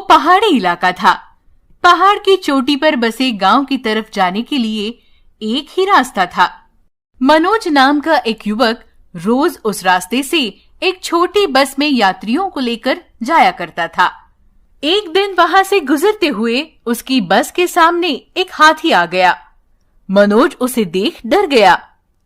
पहाड़ी इलाका था। पहाड़ की चोटी पर बसे गांव की तरफ जाने के लिए एक ही रास्ता था। मनोज नाम का एक युवक रोज उस रास्ते से एक छोटी बस में यात्रियों को लेकर जाया करता था। एक दिन वहां से गुजरते हुए उसकी बस के सामने एक हाथी आ गया। मनोज उसे देख डर गया।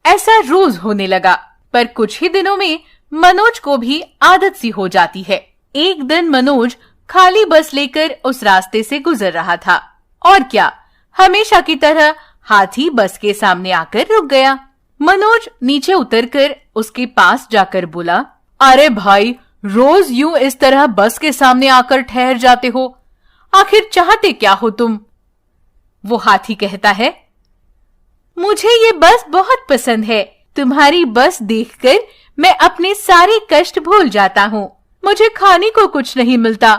ऐसा रोज होने लगा, पर कुछ ही दिनों में मनोज को भी आदत सी हो जाती है। एक दिन मनोज खाली बस लेकर उस रास्ते से गुजर रहा था और क्या, हमेशा की तरह हाथी बस के सामने आकर रुक गया। मनोज नीचे उतरकर उसके पास जाकर बोला, अरे भाई, रोज यूं इस तरह बस के सामने आकर ठहर जाते हो, आखिर चाहते क्या हो तुम? वो हाथी कहता है, मुझे ये बस बहुत पसंद है। तुम्हारी बस देखकर मैं अपने सारे कष्ट भूल जाता हूँ। मुझे खाने को कुछ नहीं मिलता,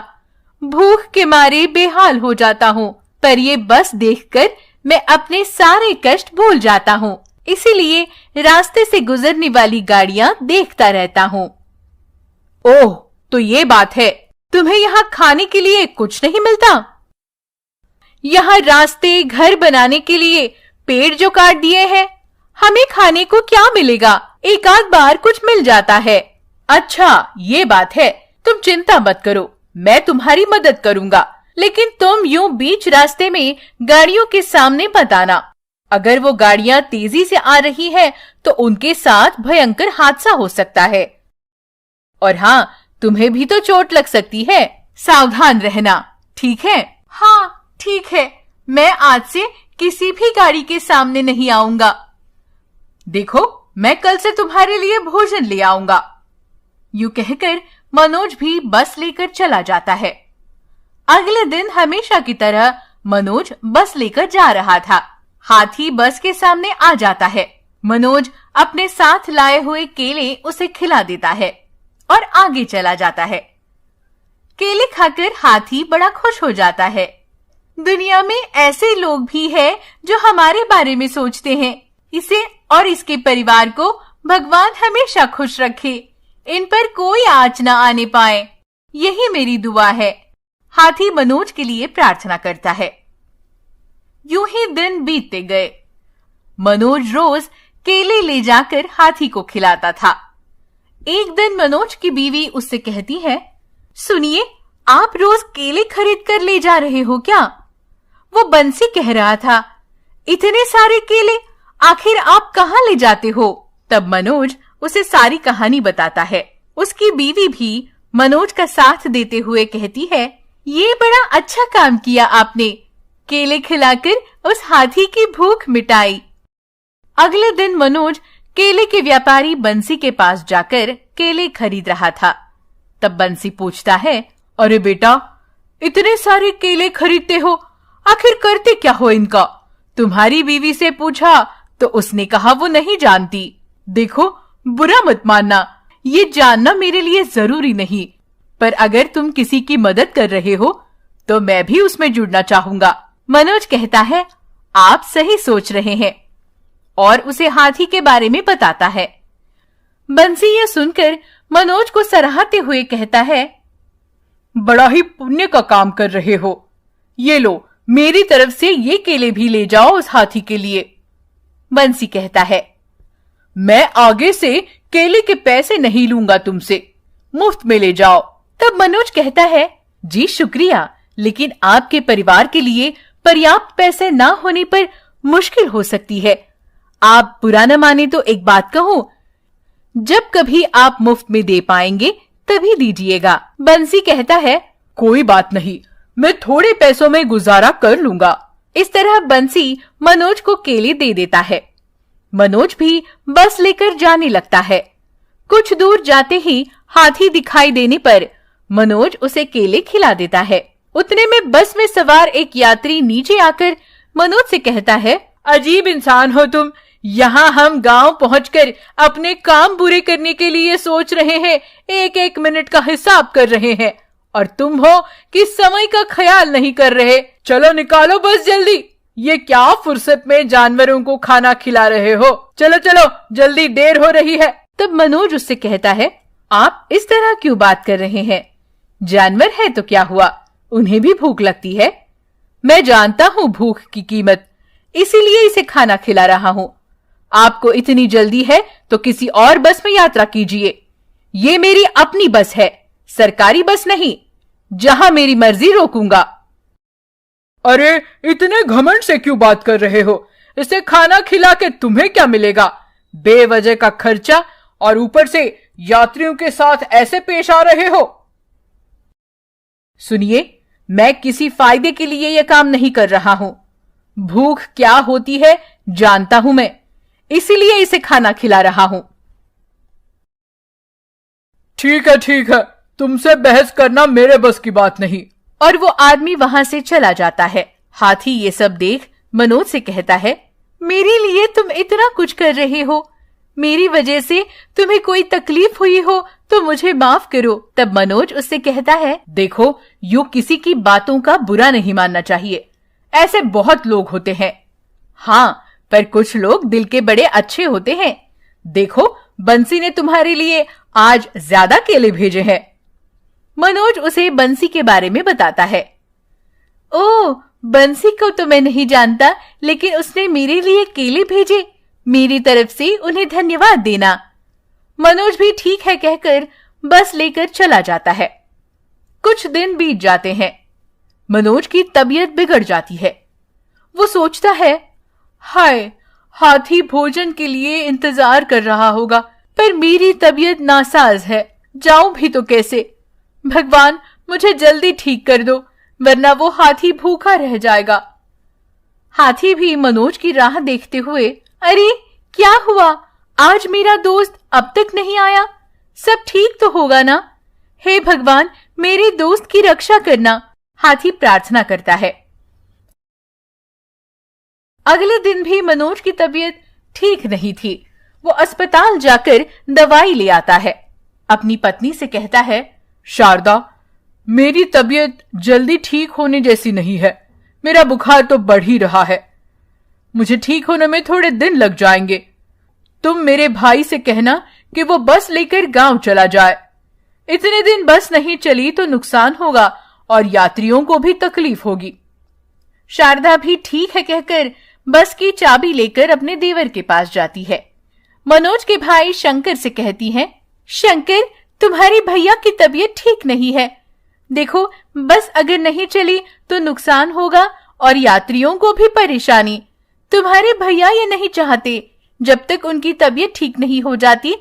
भूख के मारे बेहाल हो जाता हूँ, पर ये बस देखकर मैं अपने सारे कष्ट भूल जाता हूँ। इसीलिए रास्ते से गुजरने वाली गाड़ियां देखता रहता हूँ। ओह, तो ये बात है, तुम्हें यहाँ खाने के लिए कुछ नहीं मिलता? यहाँ रास्ते, घर बनाने के लिए पेड़ जो काट दिए हैं, हमें खाने को क्या मिलेगा? एक आध बार कुछ मिल जाता है। अच्छा, ये बात है, तुम चिंता मत करो, मैं तुम्हारी मदद करूंगा, लेकिन तुम यूं बीच रास्ते में गाड़ियों के सामने मत आना। अगर वो गाड़ियां तेजी से आ रही हैं, तो उनके साथ भयंकर हादसा हो सकता है। और हाँ, तुम्हें भी तो चोट लग सकती है, सावधान रहना, ठीक है? हाँ, ठीक है, मैं आज से किसी भी गाड़ी के सामने नहीं आऊंगा। देखो, मैं कल से तुम्हारे लिए भोजन ले आऊंगा। यूं कहकर मनोज भी बस लेकर चला जाता है। अगले दिन हमेशा की तरह मनोज बस लेकर जा रहा था। हाथी बस के सामने आ जाता है। मनोज अपने साथ लाए हुए केले उसे खिला देता है और आगे चला जाता है। केले खाकर हाथी बड़ा खुश हो जाता है। दुनिया में ऐसे लोग भी हैं जो हमारे बारे में सोचते हैं। इसे और इसके परिवार को भगवान हमेशा खुश रखे, इन पर कोई आँच न आने पाए, यही मेरी दुआ है। हाथी मनोज के लिए प्रार्थना करता है। यूं ही दिन बीतते गए। मनोज रोज केले ले जाकर हाथी को खिलाता था। एक दिन मनोज की बीवी उससे कहती है, सुनिए, आप रोज केले खरीद कर ले जा रहे हो क्या? वो बंसी कह रहा था, इतने सारे केले आखिर आप कहाँ ले जाते हो? तब मनोज उसे सारी कहानी बताता है। उसकी बीवी भी मनोज का साथ देते हुए कहती है, ये बड़ा अच्छा काम किया आपने, केले खिलाकर उस हाथी की भूख मिटाई। अगले दिन मनोज केले के व्यापारी बंसी के पास जाकर केले खरीद रहा था। तब बंसी पूछता है, अरे बेटा, इतने सारे केले खरीदते हो, आखिर करते क्या हो इनका? तुम्हारी बीवी से पूछा तो उसने कहा वो नहीं जानती। देखो, बुरा मत मानना, ये जानना मेरे लिए जरूरी नहीं, पर अगर तुम किसी की मदद कर रहे हो तो मैं भी उसमें जुड़ना चाहूंगा। मनोज कहता है, आप सही सोच रहे हैं, और उसे हाथी के बारे में बताता है। बंसी यह सुनकर मनोज को सराहते हुए कहता है, बड़ा ही पुण्य का काम कर रहे हो। ये लो, मेरी तरफ से ये केले भी ले जाओ उस हाथी के लिए। बंसी कहता है, मैं आगे से केले के पैसे नहीं लूंगा तुमसे, मुफ्त में ले जाओ। तब मनोज कहता है, जी शुक्रिया, लेकिन आपके परिवार के लिए पर्याप्त पैसे ना होने पर मुश्किल हो सकती है। आप बुरा न माने तो एक बात कहूं, जब कभी आप मुफ्त में दे पाएंगे तभी दीजिएगा। बंसी कहता है, कोई बात नहीं, मैं थोड़े पैसों में गुजारा कर लूंगा। इस तरह बंसी मनोज को केले दे देता है। मनोज भी बस लेकर जाने लगता है। कुछ दूर जाते ही हाथी दिखाई देने पर मनोज उसे केले खिला देता है। उतने में बस में सवार एक यात्री नीचे आकर मनोज से कहता है, अजीब इंसान हो तुम, यहाँ हम गांव पहुंचकर अपने काम पूरे करने के लिए सोच रहे हैं, एक एक मिनट का हिसाब कर रहे हैं, और तुम हो कि समय का ख्याल नहीं कर रहे। चलो निकालो बस जल्दी, ये क्या फुर्सत में जानवरों को खाना खिला रहे हो? चलो चलो, जल्दी, देर हो रही है। तब मनोज उससे कहता है, आप इस तरह क्यों बात कर रहे हैं? जानवर है तो क्या हुआ, उन्हें भी भूख लगती है। मैं जानता हूं भूख की कीमत, इसीलिए इसे खाना खिला रहा हूं। आपको इतनी जल्दी है तो किसी और बस में यात्रा कीजिए। ये मेरी अपनी बस है, सरकारी बस नहीं, जहां मेरी मर्जी रोकूंगा। अरे इतने घमंड से क्यों बात कर रहे हो? इसे खाना खिला के तुम्हें क्या मिलेगा? बेवजह का खर्चा, और ऊपर से यात्रियों के साथ ऐसे पेश आ रहे हो। सुनिए, मैं किसी फायदे के लिए यह काम नहीं कर रहा हूं। भूख क्या होती है जानता हूं मैं, इसीलिए इसे खाना खिला रहा हूं। ठीक है, तुमसे बहस करना मेरे बस की बात नहीं। और वो आदमी वहां से चला जाता है। हाथी ये सब देख मनोज से कहता है, मेरे लिए तुम इतना कुछ कर रहे हो, मेरी वजह से तुम्हें कोई तकलीफ हुई हो तो मुझे माफ करो। तब मनोज उससे कहता है, देखो, यूं किसी की बातों का बुरा नहीं मानना चाहिए, ऐसे बहुत लोग होते हैं। हाँ, पर कुछ लोग दिल के बड़े अच्छे होते हैं। देखो, बंसी ने तुम्हारे लिए आज ज्यादा केले भेजे हैं। मनोज उसे बंसी के बारे में बताता है। ओह, बंसी को तो मैं नहीं जानता, लेकिन उसने मेरे लिए केले भेजे, मेरी तरफ से उन्हें धन्यवाद देना। मनोज भी ठीक है कहकर बस लेकर चला जाता है। कुछ दिन बीत जाते हैं। मनोज की तबीयत बिगड़ जाती है। वो सोचता है, हाय, हाथी भोजन के लिए इंतजार कर रहा होगा, पर मेरी तबीयत नासाज है, जाऊं भी तो कैसे? भगवान, मुझे जल्दी ठीक कर दो, वरना वो हाथी भूखा रह जाएगा। हाथी भी मनोज की राह देखते हुए, अरे क्या हुआ, आज मेरा दोस्त अब तक नहीं आया, सब ठीक तो होगा ना? हे भगवान, मेरे दोस्त की रक्षा करना, हाथी प्रार्थना करता है। अगले दिन भी मनोज की तबीयत ठीक नहीं थी। वो अस्पताल जाकर दवाई ले आता है। अपनी पत्नी से कहता है, शारदा, मेरी तबीयत जल्दी ठीक होने जैसी नहीं है, मेरा बुखार तो बढ़ ही रहा है, मुझे ठीक होने में थोड़े दिन लग जाएंगे। तुम मेरे भाई से कहना कि वो बस लेकर गांव चला जाए। इतने दिन बस नहीं चली तो नुकसान होगा और यात्रियों को भी तकलीफ होगी। शारदा भी ठीक है कहकर बस की चाबी लेकर अपने देवर के पास जाती है। मनोज के भाई शंकर से कहती है, शंकर, तुम्हारे भैया की तबीयत ठीक नहीं है। देखो, बस अगर नहीं चली तो नुकसान होगा और यात्रियों को भी परेशानी। तुम्हारे भैया ये नहीं चाहते। जब तक उनकी तबीयत ठीक नहीं हो जाती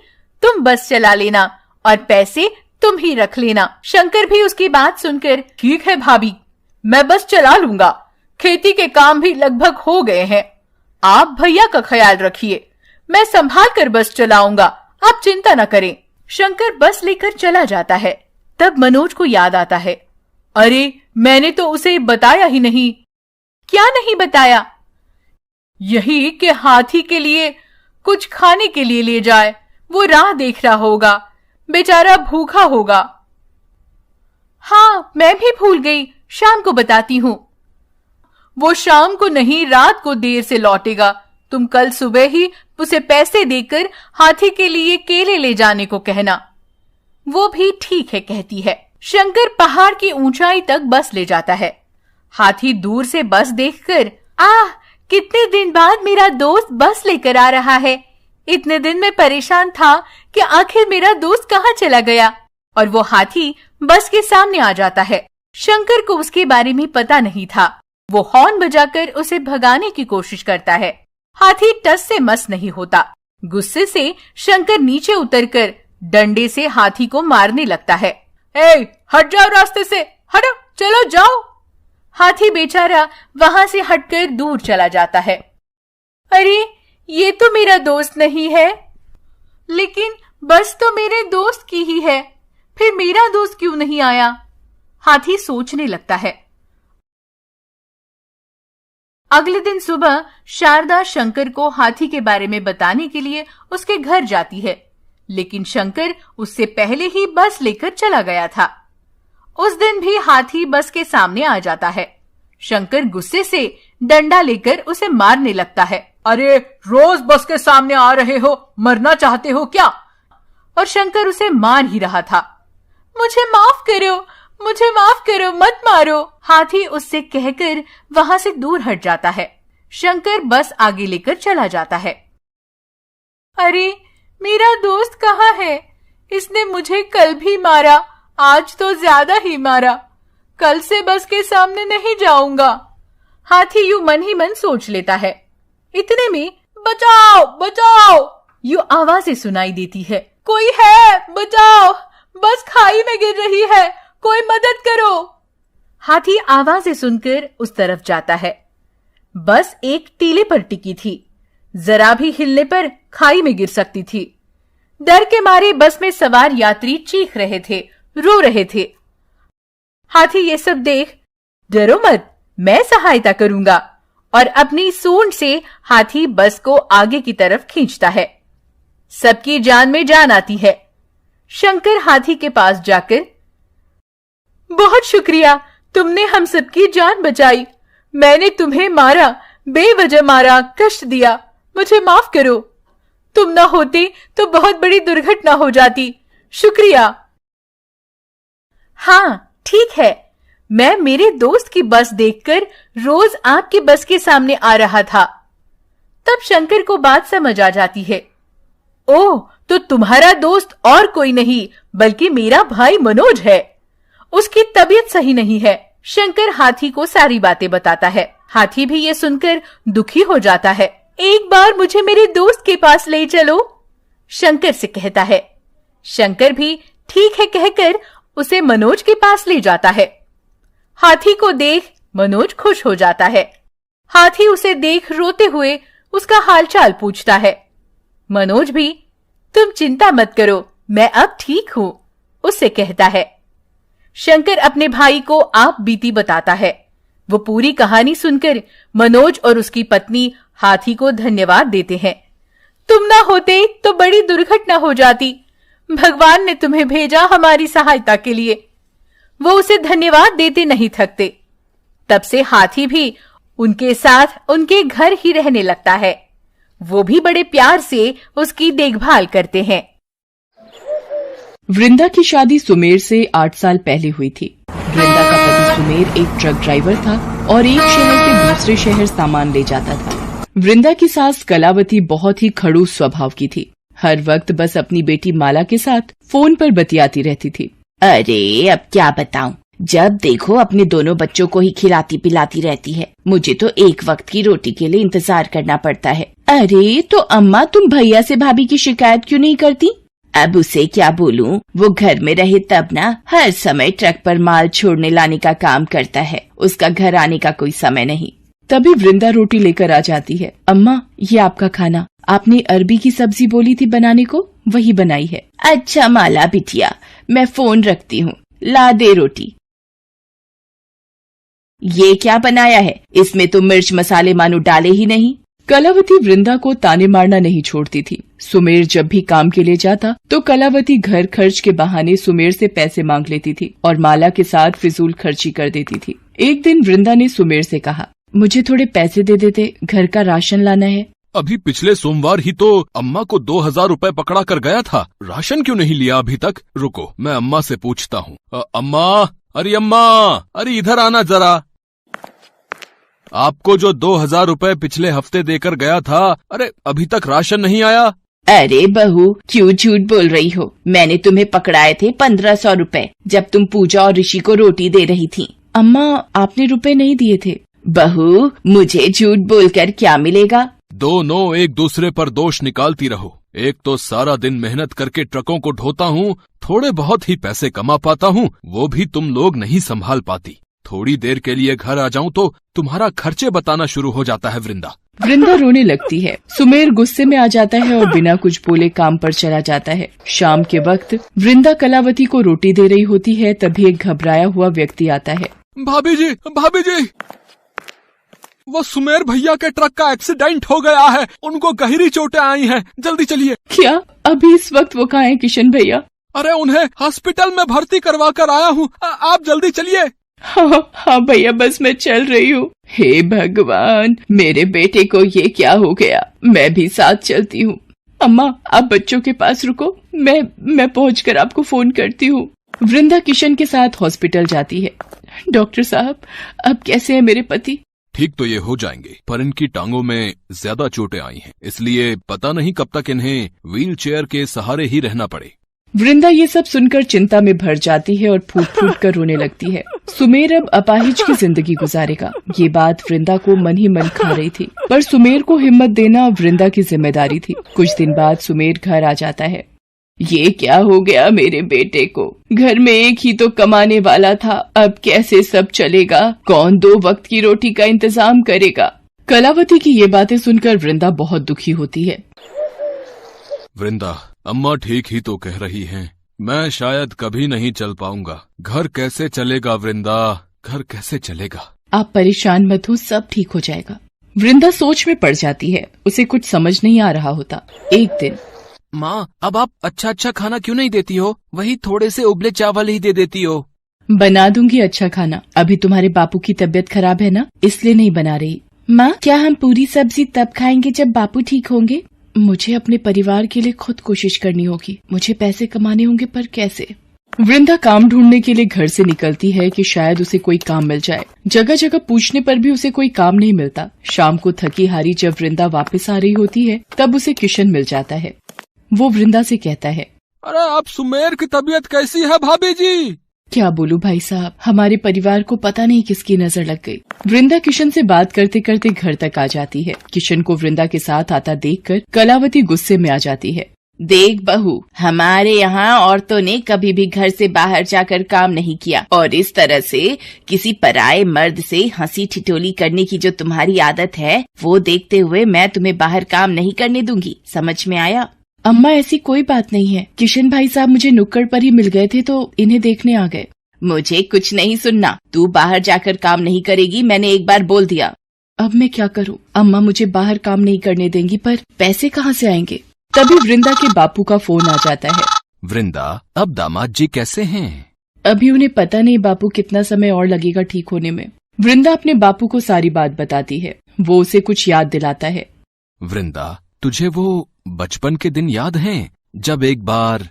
तुम बस चला लेना और पैसे तुम ही रख लेना। शंकर भी उसकी बात सुनकर, ठीक है भाभी, मैं बस चला लूंगा, खेती के काम भी लगभग हो गए हैं, आप भैया का ख्याल रखिए, मैं संभाल कर बस चलाऊंगा, आप चिंता न करें। शंकर बस लेकर चला जाता है। तब मनोज को याद आता है, अरे मैंने तो उसे बताया ही नहीं। क्या नहीं बताया? यही कि हाथी के लिए कुछ खाने के लिए ले जाए, वो राह देख रहा होगा, बेचारा भूखा होगा। हाँ, मैं भी भूल गई, शाम को बताती हूँ। वो शाम को नहीं, रात को देर से लौटेगा, तुम कल सुबह ही उसे पैसे देकर हाथी के लिए केले ले जाने को कहना। वो भी ठीक है कहती है। शंकर पहाड़ की ऊंचाई तक बस ले जाता है। हाथी दूर से बस देखकर, आह, कितने दिन बाद मेरा दोस्त बस लेकर आ रहा है। इतने दिन में परेशान था कि आखिर मेरा दोस्त कहाँ चला गया। और वो हाथी बस के सामने आ जाता है। शंकर को उसके बारे में पता नहीं था। वो हॉर्न बजाकर उसे भगाने की कोशिश करता है। हाथी टस से मस नहीं होता। गुस्से से शंकर नीचे उतरकर डंडे से हाथी को मारने लगता है। ए, हट जाओ रास्ते से, हटो, चलो जाओ। हाथी बेचारा वहां से हटकर दूर चला जाता है। अरे, ये तो मेरा दोस्त नहीं है। लेकिन बस तो मेरे दोस्त की ही है, फिर मेरा दोस्त क्यों नहीं आया? हाथी सोचने लगता है। अगले दिन सुबह शारदा शंकर को हाथी के बारे में बताने के लिए उसके घर जाती है, लेकिन शंकर उससे पहले ही बस लेकर चला गया था। उस दिन भी हाथी बस के सामने आ जाता है। शंकर गुस्से से डंडा लेकर उसे मारने लगता है। अरे, रोज बस के सामने आ रहे हो, मरना चाहते हो क्या? और शंकर उसे मार ही रहा था। मुझे माफ करो, मुझे माफ करो, मत मारो। हाथी उससे कहकर वहां से दूर हट जाता है। शंकर बस आगे लेकर चला जाता है। अरे मेरा दोस्त कहाँ है? इसने मुझे कल भी मारा, आज तो ज्यादा ही मारा। कल से बस के सामने नहीं जाऊंगा। हाथी यूं मन ही मन सोच लेता है। इतने में बचाओ बचाओ यूं आवाजें सुनाई देती है। कोई है, बचाओ, बस खाई में गिर रही है, कोई मदद करो। हाथी आवाजें सुनकर उस तरफ जाता है। बस एक टीले पर टिकी थी, जरा भी हिलने पर खाई में गिर सकती थी। डर के मारे बस में सवार यात्री चीख रहे थे, रो रहे थे। हाथी ये सब देख, डरो मत, मैं सहायता करूंगा, और अपनी सूंड से हाथी बस को आगे की तरफ खींचता है। सबकी जान में जान आती है। शंकर हाथी के पास जाकर, बहुत शुक्रिया, तुमने हम सबकी जान बचाई। मैंने तुम्हें मारा, बेवजह मारा, कष्ट दिया, मुझे माफ करो। तुम ना होते तो बहुत बड़ी दुर्घटना हो जाती। शुक्रिया। हाँ ठीक है, मैं मेरे दोस्त की बस देखकर रोज आपकी बस के सामने आ रहा था। तब शंकर को बात समझ आ जाती है। ओह, तो तुम्हारा दोस्त और कोई नहीं बल्कि मेरा भाई मनोज है। उसकी तबीयत सही नहीं है। शंकर हाथी को सारी बातें बताता है। हाथी भी ये सुनकर दुखी हो जाता है। एक बार मुझे मेरे दोस्त के पास ले चलो, शंकर से कहता है। शंकर भी ठीक है कहकर उसे मनोज के पास ले जाता है। हाथी को देख मनोज खुश हो जाता है। हाथी उसे देख रोते हुए उसका हालचाल पूछता है। मनोज भी, तुम चिंता मत करो, मैं अब ठीक हूं, उससे कहता है। शंकर अपने भाई को आप बीती बताता है। वो पूरी कहानी सुनकर मनोज और उसकी पत्नी हाथी को धन्यवाद देते हैं। तुम ना होते तो बड़ी दुर्घटना हो जाती। भगवान ने तुम्हें भेजा हमारी सहायता के लिए। वो उसे धन्यवाद देते नहीं थकते। तब से हाथी भी उनके साथ उनके घर ही रहने लगता है। वो भी बड़े प्यार से उसकी देखभाल करते हैं। वृंदा की शादी सुमेर से 8 साल पहले हुई थी। वृंदा का पति सुमेर एक ट्रक ड्राइवर था और एक शहर से दूसरे शहर सामान ले जाता था। वृंदा की सास कलावती बहुत ही खड़ूस स्वभाव की थी। हर वक्त बस अपनी बेटी माला के साथ फोन पर बतियाती रहती थी। अरे अब क्या बताऊं, जब देखो अपने दोनों बच्चों को ही खिलाती पिलाती रहती है। मुझे तो एक वक्त की रोटी के लिए इंतजार करना पड़ता है। अरे तो अम्मा, तुम भैया से भाभी की शिकायत क्यों नहीं करती? अब उसे क्या बोलूं, वो घर में रहे तब ना हर समय ट्रक पर माल छोड़ने लाने का काम करता है। उसका घर आने का कोई समय नहीं। तभी वृंदा रोटी लेकर आ जाती है। अम्मा, ये आपका खाना। आपने अरबी की सब्जी बोली थी बनाने को, वही बनाई है। अच्छा माला बिटिया, मैं फोन रखती हूँ, ला दे रोटी। ये क्या बनाया है? इसमें तो मिर्च मसाले मानो डाले ही नहीं। कलावती वृंदा को ताने मारना नहीं छोड़ती थी। सुमेर जब भी काम के लिए जाता तो कलावती घर खर्च के बहाने सुमेर से पैसे मांग लेती थी और माला के साथ फिजूल खर्ची कर देती थी। एक दिन वृंदा ने सुमेर से कहा, मुझे थोड़े पैसे दे देते, घर का राशन लाना है। अभी पिछले सोमवार ही तो अम्मा को 2000 रुपए पकड़ा कर गया था। राशन क्यों नहीं लिया अभी तक? रुको, मैं अम्मा से पूछता हूँ। अम्मा, अरे इधर आना जरा। आपको जो 2000 रुपए पिछले हफ्ते देकर गया था, अरे अभी तक राशन नहीं आया? अरे बहू, क्यों झूठ बोल रही हो? मैंने तुम्हें पकड़ाए थे 1500 रुपए, जब तुम पूजा और ऋषि को रोटी दे रही थी। अम्मा, आपने रुपए नहीं दिए थे। बहू, मुझे झूठ बोलकर क्या मिलेगा? दोनों एक दूसरे पर दोष निकालती रहो। एक तो सारा दिन मेहनत करके ट्रकों को ढोता हूँ, थोड़े बहुत ही पैसे कमा पाता हूँ, वो भी तुम लोग नहीं संभाल पाती। थोड़ी देर के लिए घर आ जाऊं तो तुम्हारा खर्चे बताना शुरू हो जाता है। वृंदा रोने लगती है। सुमेर गुस्से में आ जाता है और बिना कुछ बोले काम पर चला जाता है। शाम के वक्त वृंदा कलावती को रोटी दे रही होती है, तभी एक घबराया हुआ व्यक्ति आता है। भाभी जी, वो सुमेर भैया के ट्रक का एक्सीडेंट हो गया है, उनको गहरी चोटें आई हैं, जल्दी चलिए। क्या अभी इस वक्त वो कहाँ है किशन भैया? अरे उन्हें हॉस्पिटल में भर्ती करवा कर आया हूँ, आप जल्दी चलिए। हाँ भैया, बस मैं चल रही हूँ। हे भगवान, मेरे बेटे को ये क्या हो गया? मैं भी साथ चलती हूँ। अम्मा, आप बच्चों के पास रुको, मैं पहुँचकर आपको फोन करती हूँ। वृंदा किशन के साथ हॉस्पिटल जाती है। डॉक्टर साहब, अब कैसे है मेरे पति? ठीक तो ये हो जाएंगे, पर इनकी टांगों में ज्यादा चोटें आई हैं, इसलिए पता नहीं कब तक इन्हें व्हील चेयर के सहारे ही रहना पड़े। वृंदा ये सब सुनकर चिंता में भर जाती है और फूट फूट कर रोने लगती है। सुमेर अब अपाहिज की जिंदगी गुजारेगा, ये बात वृंदा को मन ही मन खा रही थी, पर सुमेर को हिम्मत देना वृंदा की जिम्मेदारी थी। कुछ दिन बाद सुमेर घर आ जाता है। ये क्या हो गया मेरे बेटे को? घर में एक ही तो कमाने वाला था, अब कैसे सब चलेगा? कौन 2 वक्त की रोटी का इंतजाम करेगा? कलावती की ये बातें सुनकर वृंदा बहुत दुखी होती है। वृंदा, अम्मा ठीक ही तो कह रही हैं, मैं शायद कभी नहीं चल पाऊंगा। घर कैसे चलेगा वृंदा, घर कैसे चलेगा? आप परेशान मत हो, सब ठीक हो जाएगा। वृंदा सोच में पड़ जाती है, उसे कुछ समझ नहीं आ रहा होता। एक दिन, माँ, अब आप अच्छा अच्छा खाना क्यों नहीं देती हो? वही थोड़े से उबले चावल ही दे देती हो। बना दूंगी अच्छा खाना, अभी तुम्हारे बापू की तबीयत खराब है ना, इसलिए नहीं बना रही। माँ, क्या हम पूरी सब्जी तब खाएंगे जब बापू ठीक होंगे? मुझे अपने परिवार के लिए खुद कोशिश करनी होगी, मुझे पैसे कमाने होंगे, पर कैसे? वृंदा काम ढूंढने के लिए घर से निकलती है कि शायद उसे कोई काम मिल जाए। जगह जगह पूछने पर भी उसे कोई काम नहीं मिलता। शाम को थकी हारी जब वृंदा वापस आ रही होती है, तब उसे किशन मिल जाता है। वो वृंदा से कहता है, अरे अब सुमेर की तबीयत कैसी है भाभी जी? क्या बोलूं भाई साहब, हमारे परिवार को पता नहीं किसकी नजर लग गई। वृंदा किशन से बात करते करते घर तक आ जाती है। किशन को वृंदा के साथ आता देखकर कलावती गुस्से में आ जाती है। देख बहू, हमारे यहाँ औरतों ने कभी भी घर से बाहर जाकर काम नहीं किया, और इस तरह से किसी पराये मर्द से हंसी ठिठोली करने की जो तुम्हारी आदत है, वो देखते हुए मैं तुम्हें बाहर काम नहीं करने दूंगी। समझ में आया? अम्मा, ऐसी कोई बात नहीं है। किशन भाई साहब मुझे नुक्कड़ पर ही मिल गए थे तो इन्हें देखने आ गए। मुझे कुछ नहीं सुनना, तू बाहर जाकर काम नहीं करेगी, मैंने एक बार बोल दिया। अब मैं क्या करूं? अम्मा मुझे बाहर काम नहीं करने देंगी, पर पैसे कहाँ से आएंगे? तभी वृंदा के बापू का फोन आ जाता है। वृंदा, अब दामाद जी कैसे हैं? अभी उन्हें पता नहीं बापू कितना समय और लगेगा ठीक होने में। वृंदा अपने बापू को सारी बात बताती है। वो उसे कुछ याद दिलाता है। वृंदा, तुझे वो बचपन के दिन याद हैं जब एक बार...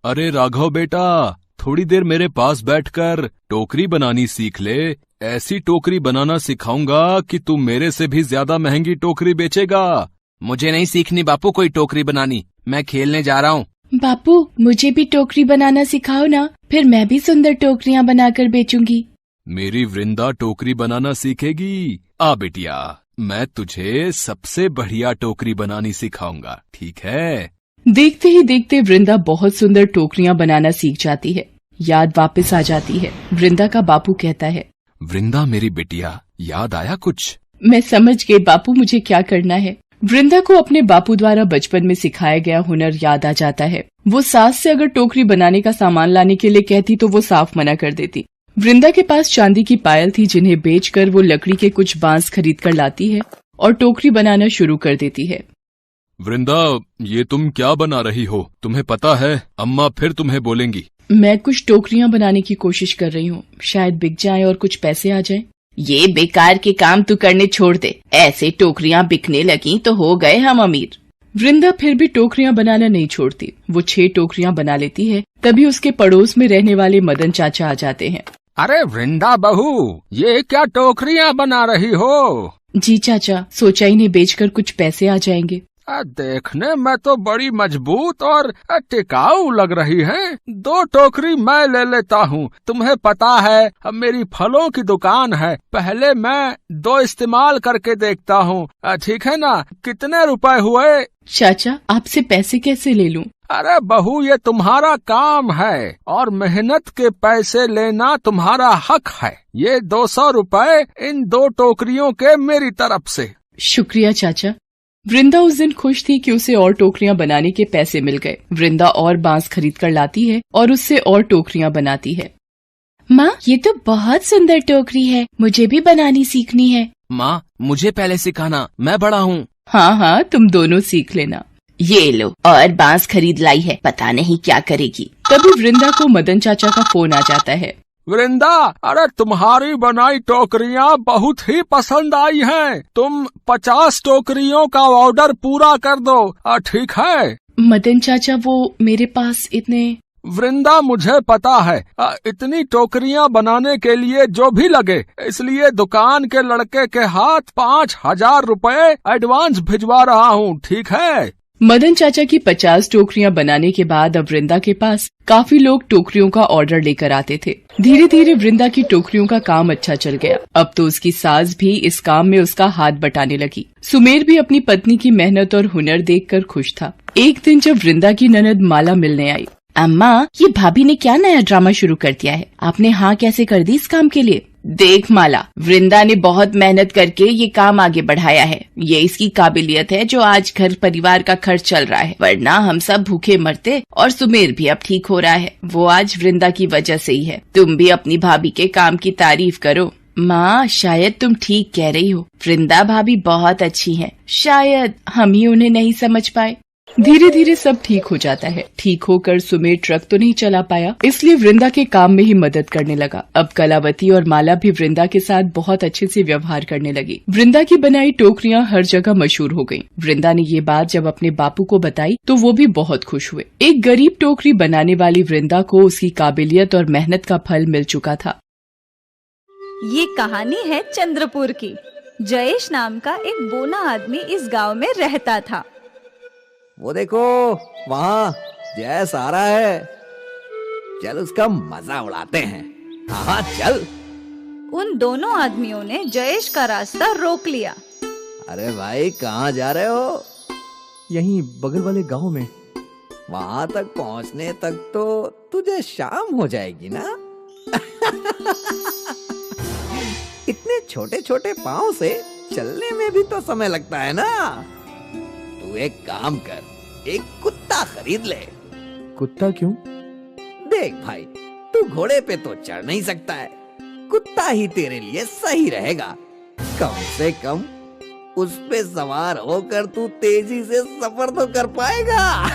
अरे राघव बेटा, थोड़ी देर मेरे पास बैठकर टोकरी बनानी सीख ले। ऐसी टोकरी बनाना सिखाऊंगा कि तू मेरे से भी ज्यादा महंगी टोकरी बेचेगा। मुझे नहीं सीखनी बापू कोई टोकरी बनानी, मैं खेलने जा रहा हूँ। बापू, मुझे भी टोकरी बनाना सिखाओ ना, फिर मैं भी सुंदर टोकरियाँ बनाकर बेचूंगी। मेरी वृंदा टोकरी बनाना सीखेगी। आ बेटिया, मैं तुझे सबसे बढ़िया टोकरी बनानी सिखाऊंगा, ठीक है? देखते ही देखते वृंदा बहुत सुंदर टोकरियां बनाना सीख जाती है। याद वापस आ जाती है। वृंदा का बापू कहता है, वृंदा मेरी बेटिया, याद आया कुछ? मैं समझ गई बापू, मुझे क्या करना है। वृंदा को अपने बापू द्वारा बचपन में सिखाया गया हुनर याद आ जाता है। वो सास से अगर टोकरी बनाने का सामान लाने के लिए कहती तो वो साफ मना कर देती। वृंदा के पास चांदी की पायल थी, जिन्हें बेचकर वो लकड़ी के कुछ बांस खरीद कर लाती है और टोकरी बनाना शुरू कर देती है। वृंदा, ये तुम क्या बना रही हो? तुम्हें पता है अम्मा फिर तुम्हें बोलेंगी। मैं कुछ टोकरियां बनाने की कोशिश कर रही हूँ, शायद बिक जाए और कुछ पैसे आ जाए। ये बेकार के काम तू करने छोड़ दे, ऐसे टोकरियां बिकने लगी तो हो गए हम अमीर। वृंदा फिर भी टोकरियां बनाना नहीं छोड़ती। वो 6 टोकरियां बना लेती है। तभी उसके पड़ोस में रहने वाले मदन चाचा आ जाते हैं। अरे वृंदा बहू, ये क्या टोकरियां बना रही हो? जी चाचा, सोचा इन्हें बेचकर कुछ पैसे आ जाएंगे। देखने में तो बड़ी मजबूत और टिकाऊ लग रही हैं। 2 टोकरी मैं ले लेता हूँ। तुम्हें पता है अब मेरी फलों की दुकान है, पहले मैं 2 इस्तेमाल करके देखता हूँ, ठीक है ना? कितने रुपए हुए? चाचा, आपसे पैसे कैसे ले लूं? अरे बहू, ये तुम्हारा काम है और मेहनत के पैसे लेना तुम्हारा हक है। ये 200 रुपए इन 2 टोकरियों के मेरी तरफ से। शुक्रिया चाचा। वृंदा उस दिन खुश थी कि उसे और टोकरियां बनाने के पैसे मिल गए। वृंदा और बांस खरीद कर लाती है और उससे और टोकरियां बनाती है। माँ, ये तो बहुत सुंदर टोकरी है, मुझे भी बनानी सीखनी है। माँ, मुझे पहले सिखाना, मैं बड़ा हूँ। हाँ हाँ, तुम दोनों सीख लेना। ये लो, और बांस खरीद लाई है, पता नहीं क्या करेगी। तभी वृंदा को मदन चाचा का फोन आ जाता है। वृंदा, अरे तुम्हारी बनाई टोकरियां बहुत ही पसंद आई हैं। तुम 50 टोकरियों का ऑर्डर पूरा कर दो, ठीक है? मदन चाचा, वो मेरे पास इतने... वृंदा, मुझे पता है इतनी टोकरियां बनाने के लिए जो भी लगे, इसलिए दुकान के लड़के के हाथ 5,000 रुपए एडवांस भिजवा रहा हूँ, ठीक है? मदन चाचा की 50 टोकरियां बनाने के बाद अब वृंदा के पास काफी लोग टोकरियों का ऑर्डर लेकर आते थे। धीरे धीरे वृंदा की टोकरियों का काम अच्छा चल गया। अब तो उसकी सास भी इस काम में उसका हाथ बटाने लगी। सुमेर भी अपनी पत्नी की मेहनत और हुनर देखकर खुश था। एक दिन जब वृंदा की ननद माला मिलने आई, अम्मा, ये भाभी ने क्या नया ड्रामा शुरू कर दिया है? आपने हाँ कैसे कर दी इस काम के लिए? देख माला, वृंदा ने बहुत मेहनत करके ये काम आगे बढ़ाया है। ये इसकी काबिलियत है जो आज घर परिवार का खर्च चल रहा है, वरना हम सब भूखे मरते। और सुमेर भी अब ठीक हो रहा है, वो आज वृंदा की वजह से ही है। तुम भी अपनी भाभी के काम की तारीफ करो। माँ, शायद तुम ठीक कह रही हो, वृंदा भाभी बहुत अच्छी है, शायद हम ही उन्हें नहीं समझ पाए। धीरे धीरे सब ठीक हो जाता है। ठीक होकर सुमेर ट्रक तो नहीं चला पाया, इसलिए वृंदा के काम में ही मदद करने लगा। अब कलावती और माला भी वृंदा के साथ बहुत अच्छे से व्यवहार करने लगी। वृंदा की बनाई टोकरियां हर जगह मशहूर हो गईं। वृंदा ने ये बात जब अपने बापू को बताई तो वो भी बहुत खुश हुए। एक गरीब टोकरी बनाने वाली वृंदा को उसकी काबिलियत और मेहनत का फल मिल चुका था। ये कहानी है चंद्रपुर की। जयेश नाम का एक बोना आदमी इस गांव में रहता था। वो देखो, वहाँ जयस आ रहा है, चल उसका मजा उड़ाते हैं। हाँ चल। उन दोनों आदमियों ने जयेश का रास्ता रोक लिया। अरे भाई, कहाँ जा रहे हो? यहीं बगल वाले गांव में। वहाँ तक पहुँचने तक तो तुझे शाम हो जाएगी ना? इतने छोटे छोटे पाँव से चलने में भी तो समय लगता है ना। तू एक काम कर, एक कुत्ता खरीद ले। कुत्ता क्यों? देख भाई, तू घोड़े पे तो चढ़ नहीं सकता है, कुत्ता ही तेरे लिए सही रहेगा। कम से कम उस पे सवार होकर तू तेजी से सफर तो कर पाएगा।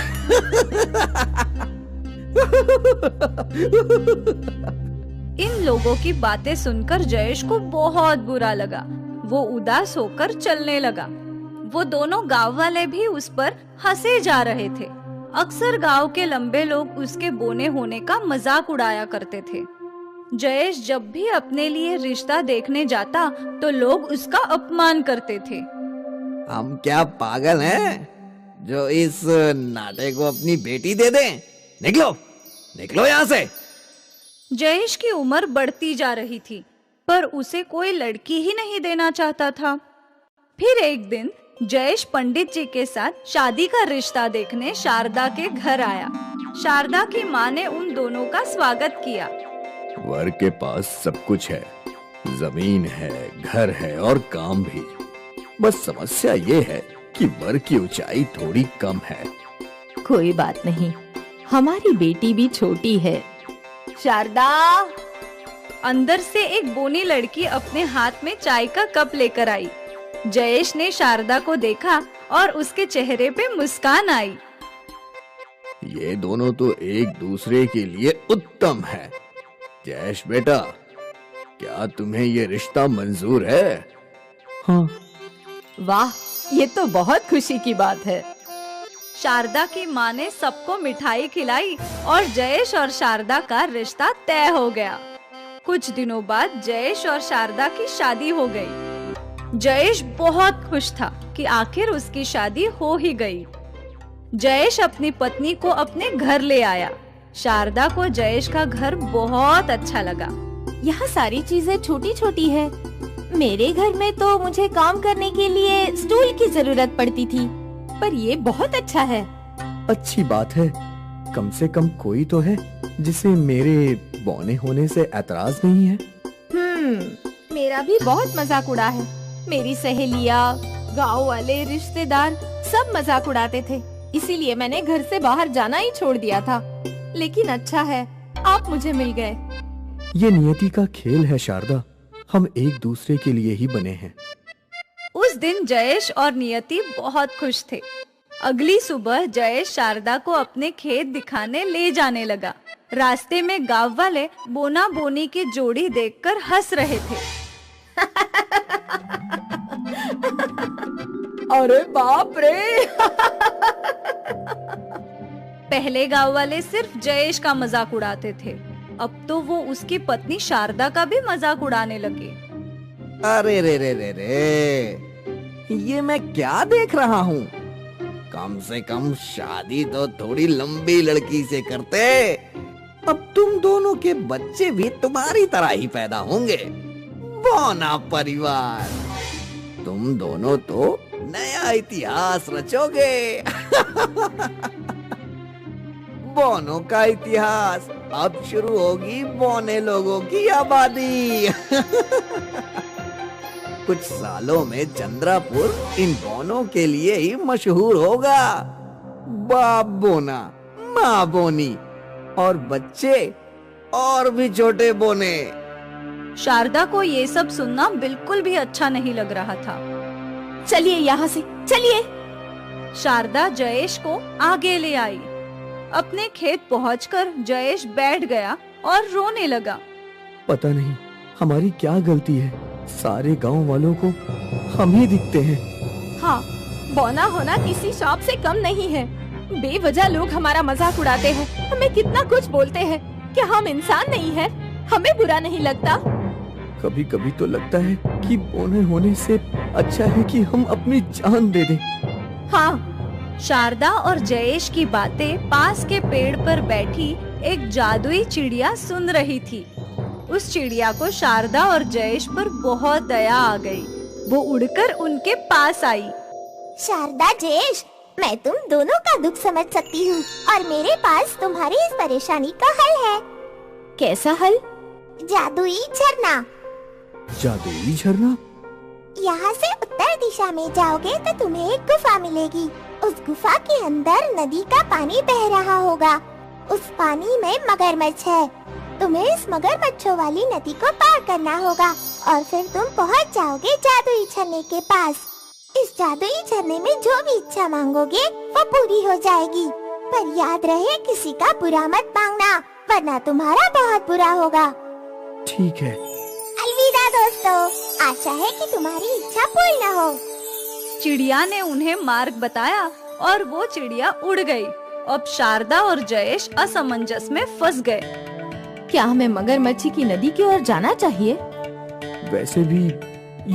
इन लोगों की बातें सुनकर जयेश को बहुत बुरा लगा। वो उदास होकर चलने लगा। वो दोनों गांव वाले भी उस पर हंसे जा रहे थे। अक्सर गांव के लंबे लोग उसके बोने होने का मजाक उड़ाया करते थे। जयेश जब भी अपने लिए रिश्ता देखने जाता तो लोग उसका अपमान करते थे। हम क्या पागल हैं जो इस नाटे को अपनी बेटी दे दें? निकलो, निकलो यहाँ से। जयेश की उम्र बढ़ती जा रही थी, पर उसे कोई लड़की ही नहीं देना चाहता था। फिर एक दिन जयेश पंडित जी के साथ शादी का रिश्ता देखने शारदा के घर आया। शारदा की माँ ने उन दोनों का स्वागत किया। वर के पास सब कुछ है, जमीन है, घर है और काम भी। बस समस्या ये है कि वर की ऊंचाई थोड़ी कम है। कोई बात नहीं, हमारी बेटी भी छोटी है। शारदा! अंदर से एक बोनी लड़की अपने हाथ में चाय का कप लेकर आई। जयेश ने शारदा को देखा और उसके चेहरे पे मुस्कान आई। ये दोनों तो एक दूसरे के लिए उत्तम है। जयेश बेटा, क्या तुम्हें ये रिश्ता मंजूर है? हाँ। वाह, ये तो बहुत खुशी की बात है। शारदा की माँ ने सबको मिठाई खिलाई और जयेश और शारदा का रिश्ता तय हो गया। कुछ दिनों बाद जयेश और शारदा की शादी हो गई। जयेश बहुत खुश था कि आखिर उसकी शादी हो ही गई। जयेश अपनी पत्नी को अपने घर ले आया। शारदा को जयेश का घर बहुत अच्छा लगा। यहाँ सारी चीजें छोटी छोटी है। मेरे घर में तो मुझे काम करने के लिए स्टूल की जरूरत पड़ती थी, पर ये बहुत अच्छा है। अच्छी बात है, कम से कम कोई तो है जिसे मेरे बौने होने से ऐतराज नहीं है। मेरा भी बहुत मजाक उड़ा है। मेरी सहेलियाँ, गांव वाले, रिश्तेदार सब मजाक उड़ाते थे, इसीलिए मैंने घर से बाहर जाना ही छोड़ दिया था। लेकिन अच्छा है, आप मुझे मिल गए। ये नियति का खेल है शारदा, हम एक दूसरे के लिए ही बने हैं। उस दिन जयेश और नियति बहुत खुश थे। अगली सुबह जयेश शारदा को अपने खेत दिखाने ले जाने लगा। रास्ते में गांव वाले बोना बोनी की जोड़ी देखकर हंस रहे थे। अरे बाप रे! पहले गांव वाले सिर्फ जयेश का मजाक उड़ाते थे, अब तो वो उसकी पत्नी शारदा का भी मजाक उड़ाने लगे। अरे रे रे रे रे, ये मैं क्या देख रहा हूँ? कम से कम शादी तो थोड़ी लंबी लड़की से करते। अब तुम दोनों के बच्चे भी तुम्हारी तरह ही पैदा होंगे। बौना परिवार, तुम दोनों तो नया इतिहास रचोगे। बौनों का इतिहास, अब शुरू होगी बौने लोगों की आबादी। कुछ सालों में चंद्रापुर इन बौनों के लिए ही मशहूर होगा। बाप बोना, माँ बोनी और बच्चे और भी छोटे बोने। शारदा को ये सब सुनना बिल्कुल भी अच्छा नहीं लग रहा था। चलिए यहाँ से, चलिए। शारदा जयेश को आगे ले आई। अपने खेत पहुंचकर जयेश बैठ गया और रोने लगा। पता नहीं हमारी क्या गलती है, सारे गांव वालों को हम ही दिखते हैं। हाँ, बौना होना किसी शौक से कम नहीं है। बेवजह लोग हमारा मजाक उड़ाते हैं, हमें कितना कुछ बोलते हैं। क्या हम इंसान नहीं हैं? हमें बुरा नहीं लगता? कभी कभी तो लगता है कि बौने होने से अच्छा है कि हम अपनी जान दे दें। हाँ, शारदा और जयेश की बातें पास के पेड़ पर बैठी एक जादुई चिड़िया सुन रही थी। उस चिड़िया को शारदा और जयेश पर बहुत दया आ गई। वो उड़कर उनके पास आई। शारदा, जयेश, मैं तुम दोनों का दुख समझ सकती हूँ और मेरे पास तुम्हारी इस परेशानी का हल है। कैसा हल? जादुई झरना। जादुई झरना? यहाँ से उत्तर दिशा में जाओगे तो तुम्हें एक गुफा मिलेगी। उस गुफा के अंदर नदी का पानी बह रहा होगा। उस पानी में मगरमच्छ है। तुम्हें इस मगरमच्छों वाली नदी को पार करना होगा और फिर तुम पहुँच जाओगे जादुई झरने के पास। इस जादुई झरने में जो भी इच्छा मांगोगे वो पूरी हो जाएगी। पर याद रहे, किसी का बुरा मत मांगना, वरना तुम्हारा बहुत बुरा होगा। ठीक है। अलविदा दोस्तों, आशा है कि तुम्हारी इच्छा पूर्ण हो। चिड़िया ने उन्हें मार्ग बताया और वो चिड़िया उड़ गई। अब शारदा और जयेश असमंजस में फंस गए। क्या हमें मगरमच्छी की नदी की ओर जाना चाहिए? वैसे भी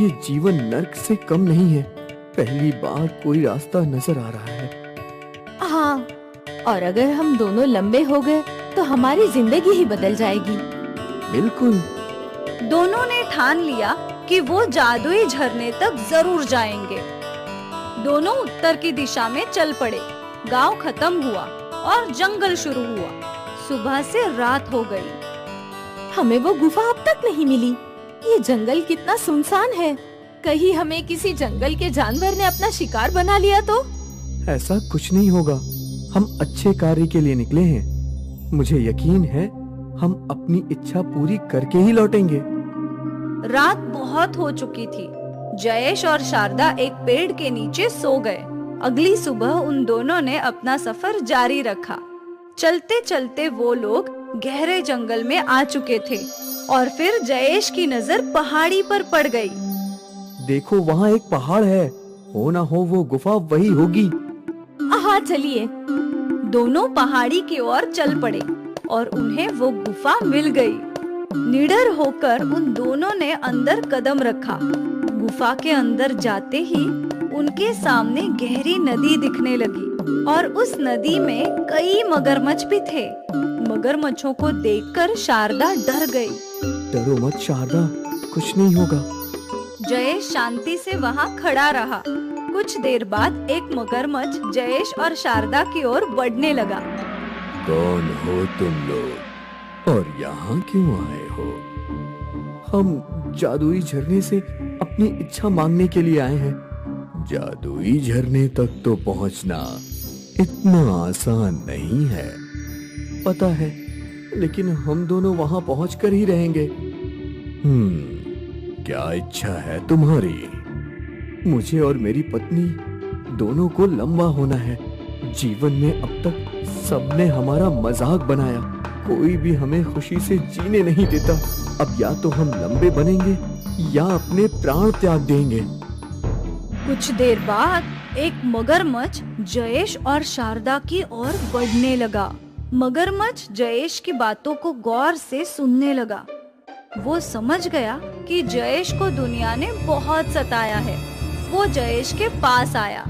ये जीवन नर्क से कम नहीं है। पहली बार कोई रास्ता नजर आ रहा है। हाँ, और अगर हम दोनों लंबे हो गए तो हमारी जिंदगी ही बदल जाएगी। बिल्कुल। दोनों ने ठान लिया कि वो जादुई झरने तक जरूर जाएंगे। दोनों उत्तर की दिशा में चल पड़े। गांव खत्म हुआ और जंगल शुरू हुआ। सुबह से रात हो गई। हमें वो गुफा अब तक नहीं मिली। ये जंगल कितना सुनसान है। कहीं हमें किसी जंगल के जानवर ने अपना शिकार बना लिया तो? ऐसा कुछ नहीं होगा। हम अच्छे कार्य के लिए निकले हैं। मुझे यकीन है हम अपनी इच्छा पूरी करके ही लौटेंगे। रात बहुत हो चुकी थी। जयेश और शारदा एक पेड़ के नीचे सो गए। अगली सुबह उन दोनों ने अपना सफर जारी रखा। चलते चलते वो लोग गहरे जंगल में आ चुके थे और फिर जयेश की नजर पहाड़ी पर पड़ गई। देखो, वहाँ एक पहाड़ है। हो ना हो वो गुफा वही होगी। हाँ, चलिए। दोनों पहाड़ी की ओर चल पड़े और उन्हें वो गुफा मिल गई। निडर होकर उन दोनों ने अंदर कदम रखा। गुफा के अंदर जाते ही उनके सामने गहरी नदी दिखने लगी और उस नदी में कई मगरमच्छ भी थे। मगरमच्छों को देखकर शारदा डर गई। डरो मत शारदा, कुछ नहीं होगा। जयेश शांति से वहाँ खड़ा रहा। कुछ देर बाद एक मगरमच्छ जयेश और शारदा की ओर बढ़ने लगा। कौन हो तुम लोग और यहाँ क्यों आए हो? हम जादुई झरने से अपनी इच्छा मांगने के लिए आए हैं। जादुई झरने तक तो पहुँचना इतना आसान नहीं है। पता है, लेकिन हम दोनों वहाँ पहुँचकर ही रहेंगे। क्या इच्छा है तुम्हारी? मुझे और मेरी पत्नी दोनों को लंबा होना है। जीवन में अब तक सबने हमारा मजाक बनाया। कोई भी हमें खुशी से जीने नहीं देता। अब या तो हम लंबे बनेंगे या अपने प्राण त्याग देंगे। कुछ देर बाद एक मगरमच्छ जयेश और शारदा की ओर बढ़ने लगा। मगरमच्छ जयेश की बातों को गौर से सुनने लगा। वो समझ गया कि जयेश को दुनिया ने बहुत सताया है। वो जयेश के पास आया।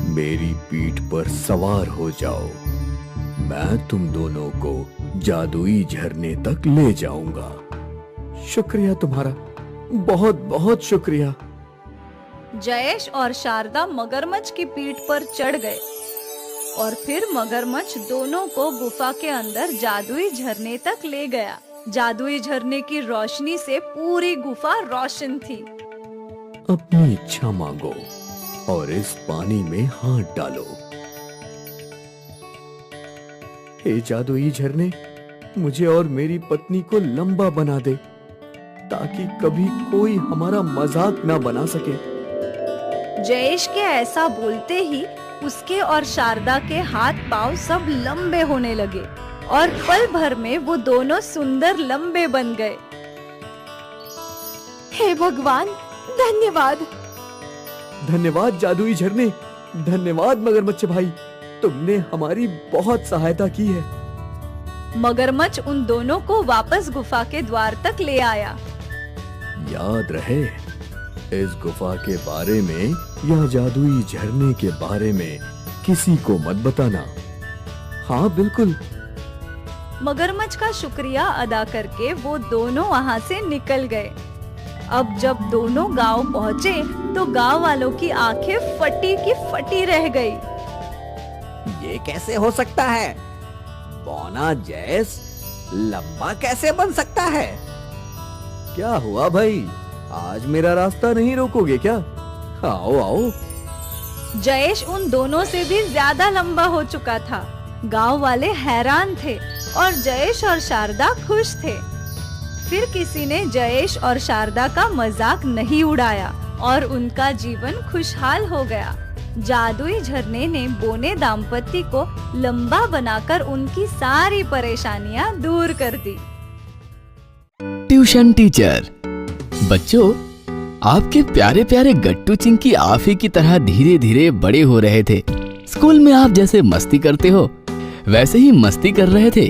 मेरी पीठ पर सवार हो जाओ, मैं तुम दोनों को जादुई झरने तक ले जाऊंगा। शुक्रिया तुम्हारा, बहुत बहुत शुक्रिया। जयेश और शारदा मगरमच्छ की पीठ पर चढ़ गए और फिर मगरमच्छ दोनों को गुफा के अंदर जादुई झरने तक ले गया। जादुई झरने की रोशनी से पूरी गुफा रोशन थी। अपनी इच्छा मांगो और इस पानी में हाथ डालो। हे जादुई झरने, मुझे और मेरी पत्नी को लंबा बना दे, ताकि कभी कोई हमारा मजाक ना बना सके। जयेश के ऐसा बोलते ही उसके और शारदा के हाथ पांव सब लंबे होने लगे और पल भर में वो दोनों सुंदर लंबे बन गए। हे भगवान, धन्यवाद। धन्यवाद जादुई झरने, धन्यवाद मगरमच्छ भाई, तुमने हमारी बहुत सहायता की है। मगरमच्छ उन दोनों को वापस गुफा के द्वार तक ले आया। याद रहे, इस गुफा के बारे में या जादुई झरने के बारे में किसी को मत बताना। हाँ बिल्कुल। मगरमच्छ का शुक्रिया अदा करके वो दोनों वहाँ से निकल गए। अब जब दोनों गांव पहुँचे तो गांव वालों की आंखें फटी की फटी रह गई। ये कैसे हो सकता है? बौना जयेश लंबा कैसे बन सकता है? क्या हुआ भाई, आज मेरा रास्ता नहीं रोकोगे क्या? आओ आओ। जयेश उन दोनों से भी ज्यादा लंबा हो चुका था। गांव वाले हैरान थे और जयेश और शारदा खुश थे। फिर किसी ने जयेश और शारदा का मजाक नहीं उड़ाया और उनका जीवन खुशहाल हो गया। जादुई झरने ने बोने दाम्पत्य को लंबा बनाकर उनकी सारी परेशानियां दूर कर दी। Tuition teacher. बच्चों, आपके प्यारे प्यारे गट्टू चिंकी आप ही की तरह धीरे धीरे बड़े हो रहे थे। स्कूल में आप जैसे मस्ती करते हो वैसे ही मस्ती कर रहे थे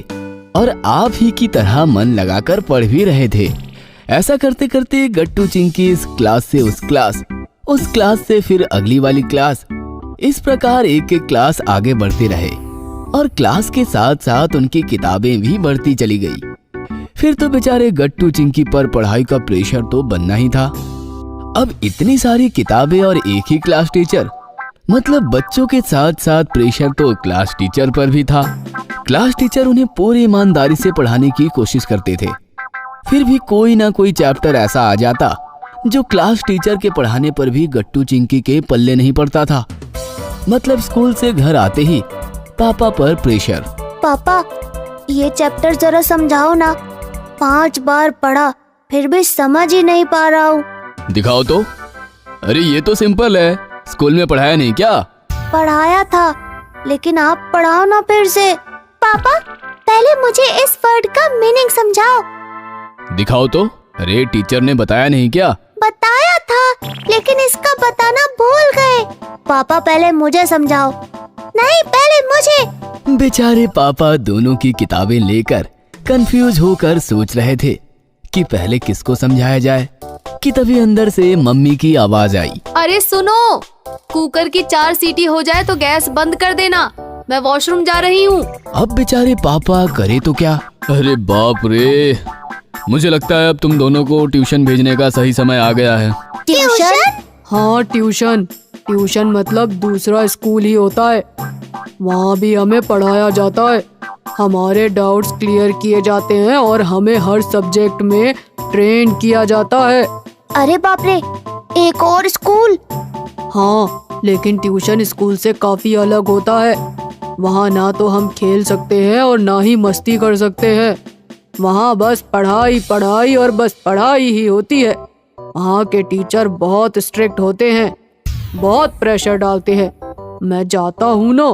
और आप ही की तरह मन लगाकर पढ़ भी रहे थे। ऐसा करते करते गट्टू चिंकी इस क्लास से उस क्लास से फिर अगली वाली क्लास, इस प्रकार एक एक क्लास आगे बढ़ते रहे और क्लास के साथ साथ उनकी किताबें भी बढ़ती चली गई। फिर तो बेचारे गट्टू चिंकी पर पढ़ाई का प्रेशर तो बनना ही था। अब इतनी सारी किताबें और एक ही क्लास टीचर, मतलब बच्चों के साथ साथ प्रेशर तो क्लास टीचर पर भी था। क्लास टीचर उन्हें पूरी ईमानदारी से पढ़ाने की कोशिश करते थे, फिर भी कोई ना कोई चैप्टर ऐसा आ जाता जो क्लास टीचर के पढ़ाने पर भी गट्टू चिंकी के पल्ले नहीं पड़ता था। मतलब स्कूल से घर आते ही पापा पर प्रेशर। पापा, ये चैप्टर जरा समझाओ ना, 5 बार पढ़ा फिर भी समझ ही नहीं पा रहा हूँ। दिखाओ तो। अरे ये तो सिंपल है, स्कूल में पढ़ाया नहीं क्या? पढ़ाया था, लेकिन आप पढ़ाओ ना फिर से। पापा, पहले मुझे इस वर्ड का मीनिंग समझाओ। दिखाओ तो। अरे टीचर ने बताया नहीं क्या? बताया था, लेकिन इसका बताना भूल गए। पापा पहले मुझे समझाओ। नहीं, पहले मुझे। बेचारे पापा दोनों की किताबें लेकर कंफ्यूज होकर सोच रहे थे कि पहले किसको समझाया जाए, कि तभी अंदर से मम्मी की आवाज आई। अरे सुनो, कुकर की 4 सीटी हो जाए तो गैस बंद कर देना, मैं वॉशरूम जा रही हूँ। अब बेचारे पापा करे तो क्या? अरे बाप रे, मुझे लगता है अब तुम दोनों को ट्यूशन भेजने का सही समय आ गया है। ट्यूशन? हाँ ट्यूशन। ट्यूशन मतलब दूसरा स्कूल ही होता है, वहाँ भी हमें पढ़ाया जाता है, हमारे डाउट्स क्लियर किए जाते हैं और हमें हर सब्जेक्ट में ट्रेन किया जाता है। अरे बाप रे, एक और स्कूल? हाँ, लेकिन ट्यूशन स्कूल से काफी अलग होता है। वहाँ ना तो हम खेल सकते हैं और ना ही मस्ती कर सकते हैं। वहाँ बस पढ़ाई पढ़ाई और बस पढ़ाई ही होती है। वहाँ के टीचर बहुत स्ट्रिक्ट होते हैं, बहुत प्रेशर डालते हैं। मैं जाता हूँ ना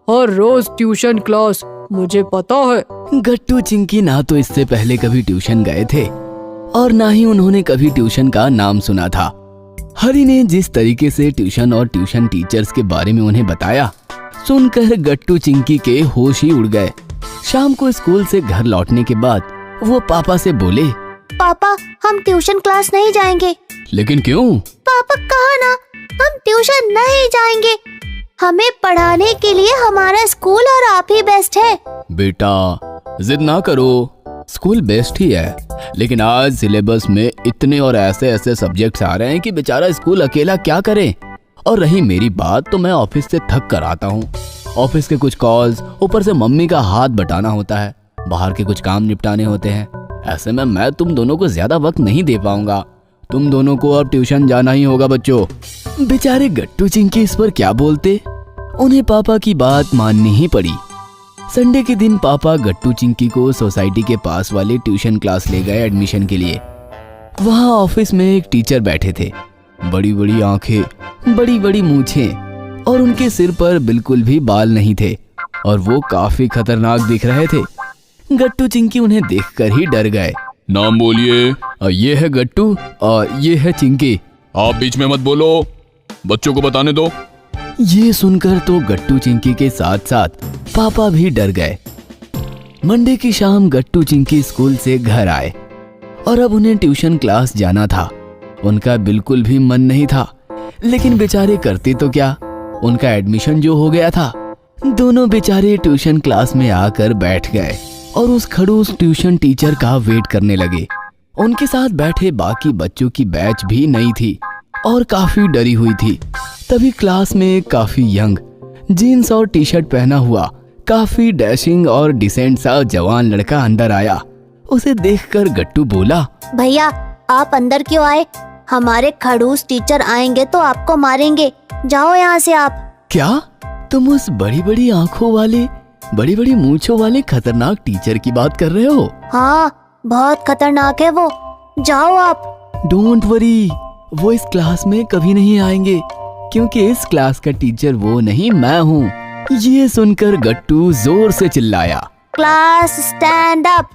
हर रोज ट्यूशन क्लास, मुझे पता है। गट्टू चिंकी ना तो इससे पहले कभी ट्यूशन गए थे और ना ही उन्होंने कभी ट्यूशन का नाम सुना था। हरी ने जिस तरीके से ट्यूशन और ट्यूशन टीचर्स के बारे में उन्हें बताया, सुनकर गट्टू चिंकी के होश ही उड़ गए। शाम को स्कूल से घर लौटने के बाद वो पापा से बोले, पापा हम ट्यूशन क्लास नहीं जाएंगे। लेकिन क्यों? पापा कहा ना, हम ट्यूशन नहीं जाएंगे। हमें पढ़ाने के लिए हमारा स्कूल और आप ही बेस्ट है। बेटा जिद ना करो, स्कूल बेस्ट ही है, लेकिन आज सिलेबस में इतने और ऐसे ऐसे सब्जेक्ट्स आ रहे हैं कि बेचारा स्कूल अकेला क्या करे। और रही मेरी बात तो मैं ऑफिस से थक कर आता हूँ। ऑफिस के कुछ कॉल्स, ऊपर से मम्मी का हाथ बटाना होता है, बाहर के कुछ काम निपटाने होते हैं। ऐसे में मैं तुम दोनों को ज्यादा वक्त नहीं दे पाऊंगा। तुम दोनों को अब ट्यूशन जाना ही होगा बच्चों। बेचारे गट्टू चिंकी इस पर क्या बोलते, उन्हें पापा की बात माननी ही पड़ी। संडे के दिन पापा गट्टू चिंकी को सोसाइटी के पास वाले ट्यूशन क्लास ले गए एडमिशन के लिए। वहाँ ऑफिस में एक टीचर बैठे थे, बड़ी बड़ी आंखें, बड़ी बड़ी मूछें और उनके सिर पर बिल्कुल भी बाल नहीं थे और वो काफी खतरनाक दिख रहे थे। गट्टू चिंकी उन्हें देखकर ही डर गए। नाम बोलिए। ये है गट्टू और ये है चिंकी। आप बीच में मत बोलो, बच्चों को बताने दो। ये सुनकर तो गट्टू चिंकी के साथ साथ पापा भी डर गए। मंडे की शाम गट्टू चिंकी स्कूल से घर आए और अब उन्हें ट्यूशन क्लास जाना था। उनका बिल्कुल भी मन नहीं था, लेकिन बेचारे करते तो क्या, उनका एडमिशन जो हो गया था। दोनों बेचारे ट्यूशन क्लास में आकर बैठ गए और उस खड़ूस ट्यूशन टीचर का वेट करने लगे। उनके साथ बैठे बाकी बच्चों की बैच भी नई थी और काफी डरी हुई थी। तभी क्लास में एक काफी यंग, जीन्स और टी शर्ट पहना हुआ, काफी डैशिंग और डिसेंट सा जवान लड़का अंदर आया। उसे देखकर गट्टू बोला, भैया आप अंदर क्यों आए? हमारे खड़ूस टीचर आएंगे तो आपको मारेंगे, जाओ यहाँ से आप। क्या तुम उस बड़ी बड़ी आंखों वाले, बड़ी बड़ी मूंछों वाले खतरनाक टीचर की बात कर रहे हो? हाँ बहुत खतरनाक है वो, जाओ आप। डोंट वरी, वो इस क्लास में कभी नहीं आएंगे, क्योंकि इस क्लास का टीचर वो नहीं, मैं हूँ। ये सुनकर गट्टू जोर से चिल्लाया, क्लास स्टैंड अप,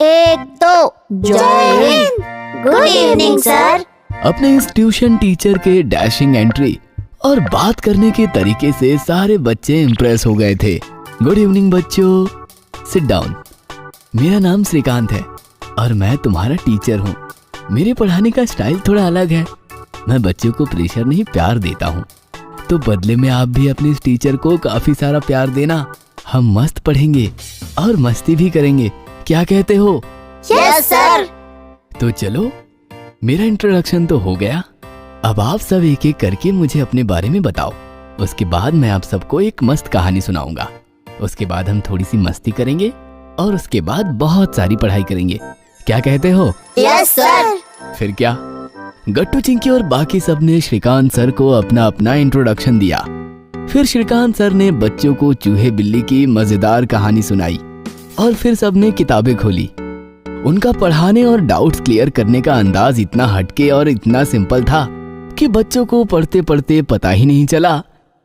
1 2 जय हिंद, गुड इवनिंग सर। अपने इस ट्यूशन टीचर के डैशिंग एंट्री और बात करने के तरीके से सारे बच्चे इम्प्रेस हो गए थे। गुड इवनिंग बच्चों, सिट डाउन। मेरा नाम श्रीकांत है और मैं तुम्हारा टीचर हूँ। मेरे पढ़ाने का स्टाइल थोड़ा अलग है। मैं बच्चों को प्रेशर नहीं, प्यार देता हूँ, तो बदले में आप भी अपने इस टीचर को काफी सारा प्यार देना। हम मस्त पढ़ेंगे और मस्ती भी करेंगे, क्या कहते हो? Yes sir. तो चलो, मेरा इंट्रोडक्शन तो हो गया। अब आप सब एक एक करके मुझे अपने बारे में बताओ। उसके बाद मैं आप सबको एक मस्त कहानी सुनाऊंगा। उसके बाद हम थोड़ी सी मस्ती करेंगे और उसके बाद बहुत सारी पढ़ाई करेंगे, क्या कहते हो? Yes sir. फिर क्या, गट्टू चिंकी और बाकी सब ने श्रीकांत सर को अपना अपना इंट्रोडक्शन दिया। फिर श्रीकांत सर ने बच्चों को चूहे बिल्ली की मजेदार कहानी सुनाई और फिर सबने किताबें खोली। उनका पढ़ाने और डाउट्स क्लियर करने का अंदाज इतना हटके और इतना सिंपल था कि बच्चों को पढ़ते पढ़ते पता ही नहीं चला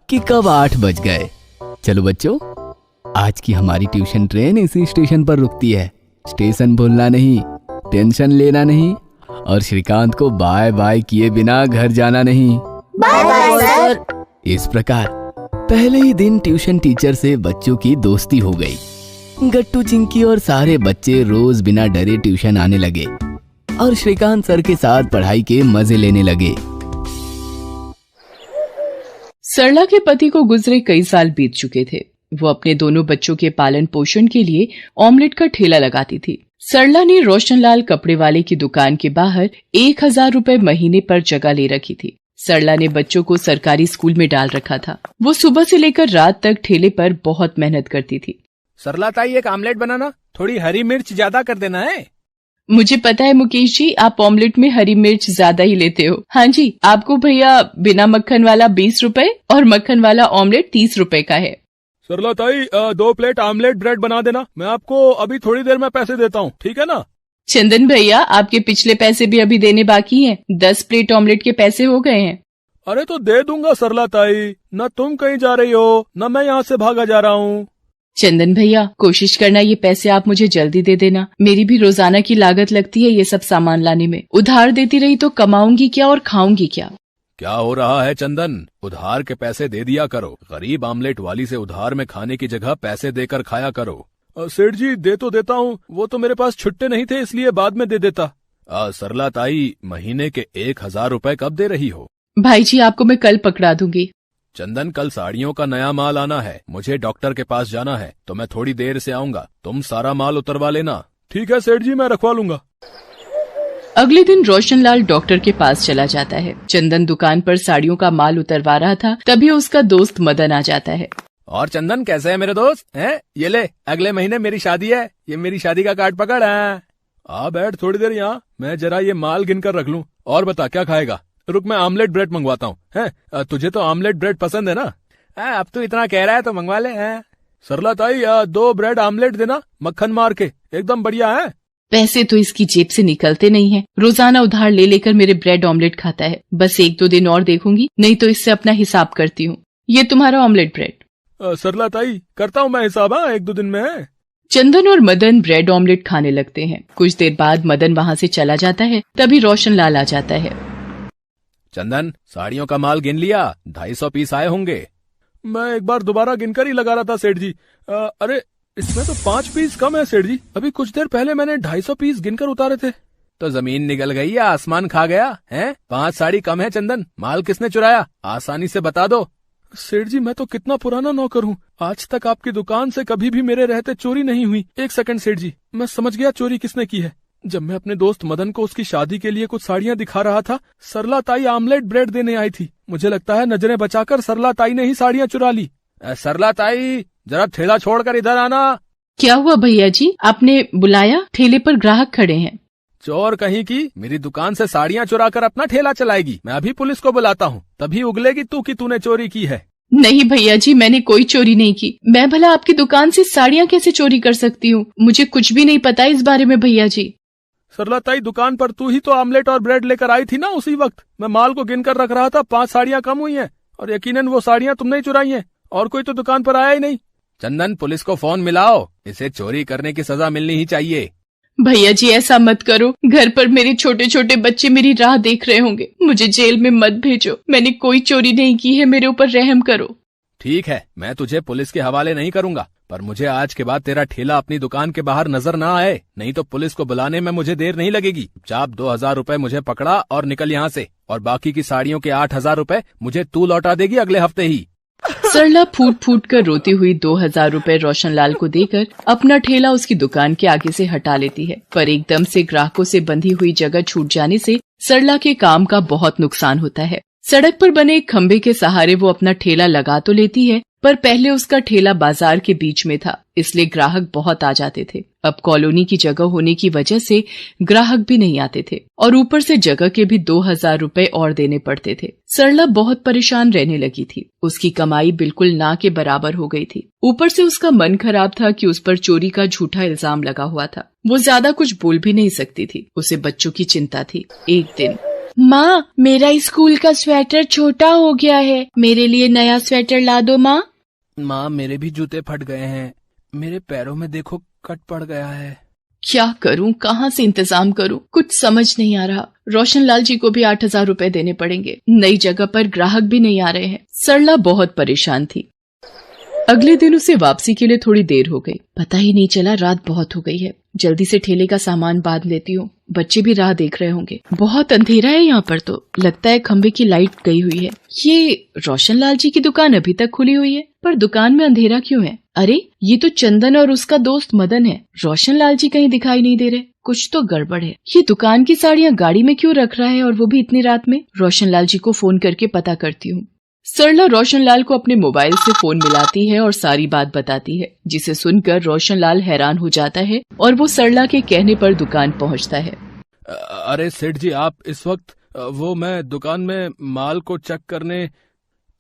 कि कब 8 बज गए। चलो बच्चों, आज की हमारी ट्यूशन ट्रेन इसी स्टेशन पर रुकती है। स्टेशन भूलना नहीं, टेंशन लेना नहीं और श्रीकांत को बाय बाय किए बिना घर जाना नहीं। Bye bye sir. इस प्रकार पहले ही दिन ट्यूशन टीचर से बच्चों की दोस्ती हो गई। गट्टू चिंकी और सारे बच्चे रोज बिना डरे ट्यूशन आने लगे और श्रीकांत सर के साथ पढ़ाई के मजे लेने लगे। सरला के पति को गुजरे कई साल बीत चुके थे। वो अपने दोनों बच्चों के पालन पोषण के लिए ऑमलेट का ठेला लगाती थी। सरला ने रोशनलाल कपड़े वाले की दुकान के बाहर 1000 रुपए महीने पर जगह ले रखी थी। सरला ने बच्चों को सरकारी स्कूल में डाल रखा था। वो सुबह से लेकर रात तक ठेले पर बहुत मेहनत करती थी। सरला ताई, एक आमलेट बनाना, थोड़ी हरी मिर्च ज्यादा कर देना है। मुझे पता है मुकेश जी, आप ऑमलेट में हरी मिर्च ज्यादा ही लेते हो। हाँ जी, आपको भैया बिना मक्खन वाला 20 रुपए और मक्खन वाला ऑमलेट 30 रुपए का है। सरला ताई, 2 प्लेट आमलेट ब्रेड बना देना, मैं आपको अभी थोड़ी देर में पैसे देता हूँ, ठीक है ना? चंदन भैया, आपके पिछले पैसे भी अभी देने बाकी हैं। 10 प्लेट ऑमलेट के पैसे हो गए हैं। अरे तो दे दूंगा सरला ताई, न तुम कहीं जा रही हो न मैं यहाँ से भागा जा रहा हूँ। चंदन भैया, कोशिश करना ये पैसे आप मुझे जल्दी दे देना। मेरी भी रोजाना की लागत लगती है ये सब सामान लाने में। उधार देती रही तो कमाऊंगी क्या और खाऊंगी क्या? क्या हो रहा है चंदन? उधार के पैसे दे दिया करो। गरीब आमलेट वाली से उधार में खाने की जगह पैसे देकर खाया करो। सेठ जी दे तो देता हूँ, वो तो मेरे पास छुट्टे नहीं थे इसलिए बाद में दे देता। सरला ताई, महीने के 1000 रुपए कब दे रही हो? भाई जी आपको मैं कल पकड़ा दूंगी। चंदन, कल साड़ियों का नया माल आना है, मुझे डॉक्टर के पास जाना है, तो मैं थोड़ी देर से आऊंगा। तुम सारा माल उतरवा लेना। ठीक है सेठ जी, मैं रखवा लूंगा। अगले दिन रोशनलाल डॉक्टर के पास चला जाता है। चंदन दुकान पर साड़ियों का माल उतरवा रहा था, तभी उसका दोस्त मदन आ जाता है। और चंदन कैसे है मेरे दोस्त? हैं? ये ले, अगले महीने मेरी शादी है, ये मेरी शादी का कार्ड पकड़ है। आ बैठ थोड़ी देर यहाँ, मैं जरा ये माल गिनकर रख लूं। और बता क्या खाएगा? रुक, मैं आमलेट ब्रेड मंगवाता हूँ। हैं? तुझे तो आमलेट ब्रेड पसंद है ना? अब तू इतना कह रहा है तो मंगवा ले। सरला ताई 2 ब्रेड आमलेट देना, मक्खन मार के, एकदम बढ़िया है। पैसे तो इसकी जेब से निकलते नहीं हैं। रोजाना उधार ले लेकर मेरे ब्रेड ऑमलेट खाता है। बस 1-2 दिन और देखूंगी, नहीं तो इससे अपना हिसाब करती हूँ। ये तुम्हारा ऑमलेट ब्रेड। सरला ताई करता हूँ मैं हिसाब, 1-2 दिन में। चंदन और मदन ब्रेड ऑमलेट खाने लगते हैं। कुछ देर बाद मदन वहाँ से चला जाता है, तभी रोशनलाल आ जाता है। चंदन, साड़ियों का माल गिन लिया? 250 पीस आए होंगे। मैं एक बार दोबारा गिनकर ही लगा रहा था सेठ जी। अरे इसमें तो 5 पीस कम है सेठ जी। अभी कुछ देर पहले मैंने 250 पीस गिनकर उतारे थे। तो जमीन निकल गई या आसमान खा गया है? 5 साड़ी कम है चंदन। माल किसने चुराया? आसानी से बता दो। सेठ जी मैं तो कितना पुराना नौकर हूँ, आज तक आपकी दुकान से कभी भी मेरे रहते चोरी नहीं हुई। 1 सेकंड सेठ जी, मैं समझ गया चोरी किसने की है। जब मैं अपने दोस्त मदन को उसकी शादी के लिए कुछ साड़ियाँ दिखा रहा था, सरला ताई आमलेट ब्रेड देने आई थी। मुझे लगता है नजरें बचाकर सरला ताई ने ही साड़ियाँ चुरा ली। सरला ताई, जरा ठेला छोड़कर इधर आना। क्या हुआ भैया जी, आपने बुलाया? ठेले पर ग्राहक खड़े हैं। चोर कहीं की, मेरी दुकान से साड़ियाँ चुरा कर अपना ठेला चलाएगी। मैं अभी पुलिस को बुलाता हूँ, तभी उगलेगी तू कि तूने चोरी की है। नहीं भैया जी, मैंने कोई चोरी नहीं की। मैं भला आपकी दुकान से साड़ियाँ कैसे चोरी कर सकती हूँ? मुझे कुछ भी नहीं पता इस बारे में भैया जी। सरला ताई, दुकान पर तू ही तो आमलेट और ब्रेड लेकर आई थी ना उसी वक्त। मैं माल को गिनकर रख रहा था, 5 साड़ियाँ कम हुई हैं और यकीनन वो साड़ियाँ तुमने ही चुराई हैं, और कोई तो दुकान पर आया ही नहीं। चंदन, पुलिस को फोन मिलाओ, इसे चोरी करने की सजा मिलनी ही चाहिए। भैया जी ऐसा मत करो, घर पर मेरे छोटे छोटे बच्चे मेरी राह देख रहे होंगे। मुझे जेल में मत भेजो, मैंने कोई चोरी नहीं की है, मेरे ऊपर रहम करो। ठीक है, मैं तुझे पुलिस के हवाले नहीं करूंगा, पर मुझे आज के बाद तेरा ठेला अपनी दुकान के बाहर नजर ना आए, नहीं तो पुलिस को बुलाने में मुझे देर नहीं लगेगी। चाप 2000 रुपए मुझे पकड़ा और निकल यहाँ से, और बाकी की साड़ियों के 8000 रुपए मुझे तू लौटा देगी अगले हफ्ते ही। सरला फूट फूट कर रोती हुई 2000 रुपए रोशनलाल को देकर अपना ठेला उसकी दुकान के आगे से हटा लेती है। पर एकदम से ग्राहकों से बंधी हुई जगह छूट जाने से सरला के काम का बहुत नुकसान होता है। सड़क पर बने एक खंबे के सहारे वो अपना ठेला लगा तो लेती है, पर पहले उसका ठेला बाजार के बीच में था, इसलिए ग्राहक बहुत आ जाते थे। अब कॉलोनी की जगह होने की वजह से ग्राहक भी नहीं आते थे, और ऊपर से जगह के भी 2000 रुपए और देने पड़ते थे। सरला बहुत परेशान रहने लगी थी। उसकी कमाई बिल्कुल ना के बराबर हो गई थी। ऊपर से उसका मन खराब था कि उस पर चोरी का झूठा इल्जाम लगा हुआ था। वो ज्यादा कुछ बोल भी नहीं सकती थी, उसे बच्चों की चिंता थी। एक दिन, माँ, मेरा स्कूल का स्वेटर छोटा हो गया है, मेरे लिए नया स्वेटर ला दो माँ। माँ, मेरे भी जूते फट गए हैं, मेरे पैरों में देखो कट पड़ गया है। क्या करूं, कहाँ से इंतजाम करूं, कुछ समझ नहीं आ रहा। रोशनलाल जी को भी 8000 रुपए देने पड़ेंगे। नई जगह पर ग्राहक भी नहीं आ रहे हैं। सरला बहुत परेशान थी। अगले दिन उसे वापसी के लिए थोड़ी देर हो गई। पता ही नहीं चला, रात बहुत हो गई है। जल्दी से ठेले का सामान बांध लेती हूँ, बच्चे भी राह देख रहे होंगे। बहुत अंधेरा है यहाँ पर, तो लगता है खंबे की लाइट गई हुई है। ये रोशनलाल जी की दुकान अभी तक खुली हुई है, पर दुकान में अंधेरा क्यों है? अरे, ये तो चंदन और उसका दोस्त मदन है। रोशनलाल जी कहीं दिखाई नहीं दे रहे, कुछ तो गड़बड़ है। ये दुकान की साड़ियाँ गाड़ी में क्यों रख रहा है, और वो भी इतनी रात में? रोशनलाल जी को फोन करके पता करती हूँ। सरला रोशनलाल को अपने मोबाइल से फोन मिलाती है और सारी बात बताती है, जिसे सुनकर रोशनलाल हैरान हो जाता है और वो सरला के कहने पर दुकान पहुंचता है। अरे सेठ जी, आप इस वक्त वो मैं दुकान में माल को चेक करने।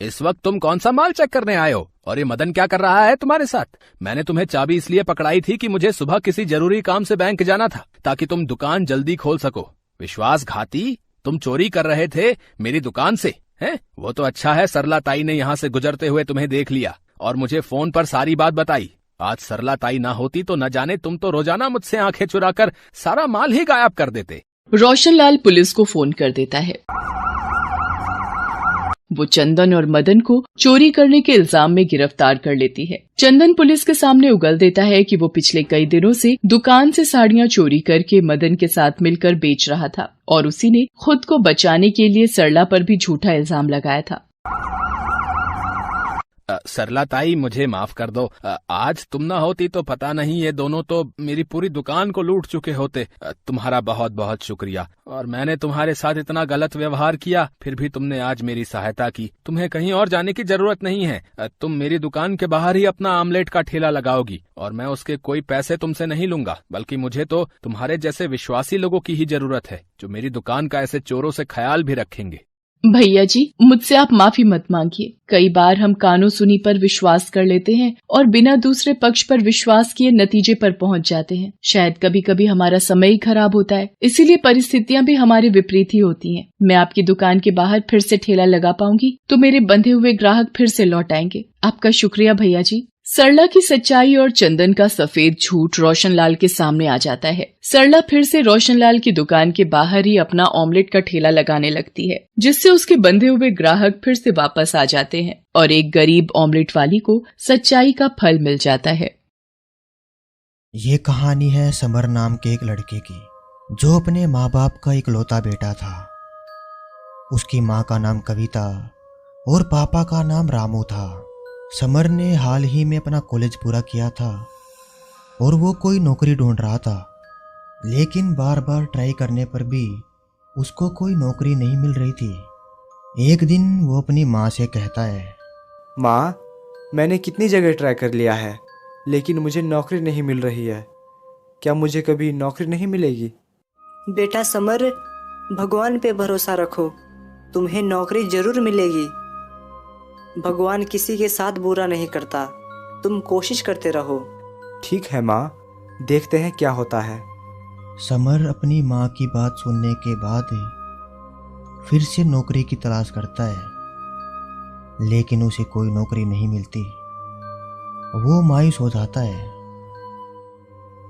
इस वक्त तुम कौन सा माल चेक करने आए हो? और ये मदन क्या कर रहा है तुम्हारे साथ? मैंने तुम्हें चाबी इसलिए पकड़ाई थी कि मुझे सुबह किसी जरूरी काम से बैंक जाना था, ताकि तुम दुकान जल्दी खोल सको। विश्वासघाती, तुम चोरी कर रहे थे मेरी दुकान से, हैं? वो तो अच्छा है सरला ताई ने यहाँ से गुजरते हुए तुम्हें देख लिया और मुझे फोन पर सारी बात बताई। आज सरला ताई ना होती तो न जाने तुम तो रोजाना मुझसे आंखें चुराकर सारा माल ही गायब कर देते। रोशनलाल पुलिस को फोन कर देता है। वो चंदन और मदन को चोरी करने के इल्जाम में गिरफ्तार कर लेती है। चंदन पुलिस के सामने उगल देता है कि वो पिछले कई दिनों से दुकान से साड़ियाँ चोरी करके मदन के साथ मिलकर बेच रहा था और उसी ने खुद को बचाने के लिए सरला पर भी झूठा इल्जाम लगाया था। सरला ताई, मुझे माफ कर दो। आज तुम ना होती तो पता नहीं ये दोनों तो मेरी पूरी दुकान को लूट चुके होते। तुम्हारा बहुत बहुत शुक्रिया। और मैंने तुम्हारे साथ इतना गलत व्यवहार किया, फिर भी तुमने आज मेरी सहायता की। तुम्हें कहीं और जाने की जरूरत नहीं है। तुम मेरी दुकान के बाहर ही अपना आमलेट का ठेला लगाओगी और मैं उसके कोई पैसे तुमसे नहीं लूंगा, बल्कि मुझे तो तुम्हारे जैसे विश्वासी लोगों की ही जरूरत है जो मेरी दुकान का ऐसे चोरों से ख्याल भी रखेंगे। भैया जी, मुझसे आप माफी मत मांगिए। कई बार हम कानो सुनी पर विश्वास कर लेते हैं और बिना दूसरे पक्ष पर विश्वास किए नतीजे पर पहुंच जाते हैं। शायद कभी कभी हमारा समय ही खराब होता है, इसीलिए परिस्थितियां भी हमारे विपरीत ही होती हैं। मैं आपकी दुकान के बाहर फिर से ठेला लगा पाऊंगी तो मेरे बंधे हुए ग्राहक फिर से लौट आएंगे। आपका शुक्रिया भैया जी। सरला की सच्चाई और चंदन का सफेद झूठ रोशनलाल के सामने आ जाता है। सरला फिर से रोशनलाल की दुकान के बाहर ही अपना ऑमलेट का ठेला लगाने लगती है, जिससे उसके बंधे हुए ग्राहक फिर से वापस आ जाते हैं और एक गरीब ऑमलेट वाली को सच्चाई का फल मिल जाता है। ये कहानी है समर नाम के एक लड़के की, जो अपने माँ बाप का इकलौता बेटा था। उसकी माँ का नाम कविता और पापा का नाम रामू था। समर ने हाल ही में अपना कॉलेज पूरा किया था और वो कोई नौकरी ढूंढ रहा था, लेकिन बार बार ट्राई करने पर भी उसको कोई नौकरी नहीं मिल रही थी। एक दिन वो अपनी माँ से कहता है, माँ, मैंने कितनी जगह ट्राई कर लिया है लेकिन मुझे नौकरी नहीं मिल रही है। क्या मुझे कभी नौकरी नहीं मिलेगी? बेटा समर, भगवान पे भरोसा रखो, तुम्हें नौकरी जरूर मिलेगी। भगवान किसी के साथ बुरा नहीं करता, तुम कोशिश करते रहो। ठीक है माँ, देखते हैं क्या होता है। समर अपनी माँ की बात सुनने के बाद फिर से नौकरी की तलाश करता है, लेकिन उसे कोई नौकरी नहीं मिलती। वो मायूस हो जाता है।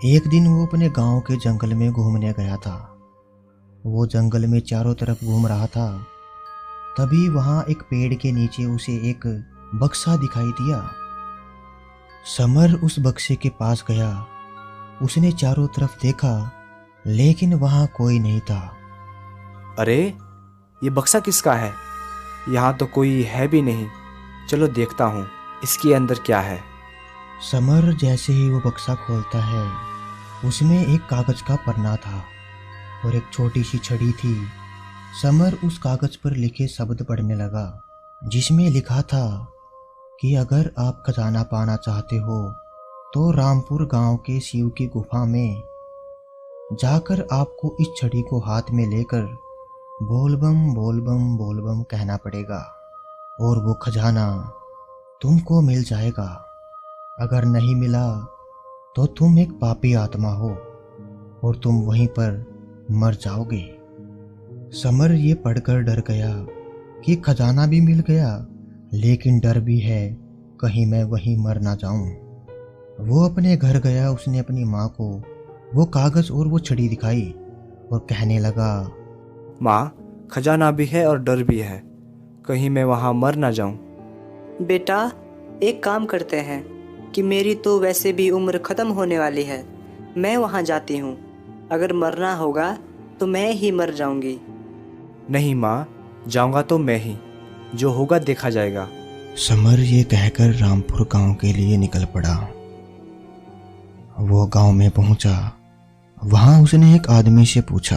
एक दिन वो अपने गांव के जंगल में घूमने गया था। वो जंगल में चारों तरफ घूम रहा था, तभी वहां एक पेड़ के नीचे उसे एक बक्सा दिखाई दिया। समर उस बक्से के पास गया। उसने चारों तरफ देखा, लेकिन वहां कोई नहीं था। अरे, ये बक्सा किसका है? यहाँ तो कोई है भी नहीं। चलो देखता हूँ इसके अंदर क्या है। समर जैसे ही वो बक्सा खोलता है, उसमें एक कागज का पन्ना था और एक छोटी सी छड़ी थी। समर उस कागज पर लिखे शब्द पढ़ने लगा, जिसमें लिखा था कि अगर आप खजाना पाना चाहते हो तो रामपुर गांव के शिव की गुफा में जाकर आपको इस छड़ी को हाथ में लेकर बोलबम बोलबम बोलबम कहना पड़ेगा और वो खजाना तुमको मिल जाएगा। अगर नहीं मिला तो तुम एक पापी आत्मा हो और तुम वहीं पर मर जाओगे। समर ये पढ़कर डर गया कि खजाना भी मिल गया, लेकिन डर भी है कहीं मैं वहीं मर ना जाऊं। वो अपने घर गया। उसने अपनी माँ को वो कागज और वो छड़ी दिखाई और कहने लगा, माँ, खजाना भी है और डर भी है, कहीं मैं वहाँ मर ना जाऊं। बेटा, एक काम करते हैं कि मेरी तो वैसे भी उम्र खत्म होने वाली है, मैं वहाँ जाती हूँ। अगर मरना होगा तो मैं ही मर जाऊंगी। नहीं माँ, जाऊंगा तो मैं ही, जो होगा देखा जाएगा। समर ये कहकर रामपुर गांव के लिए निकल पड़ा। वो गांव में पहुंचा। वहां उसने एक आदमी से पूछा,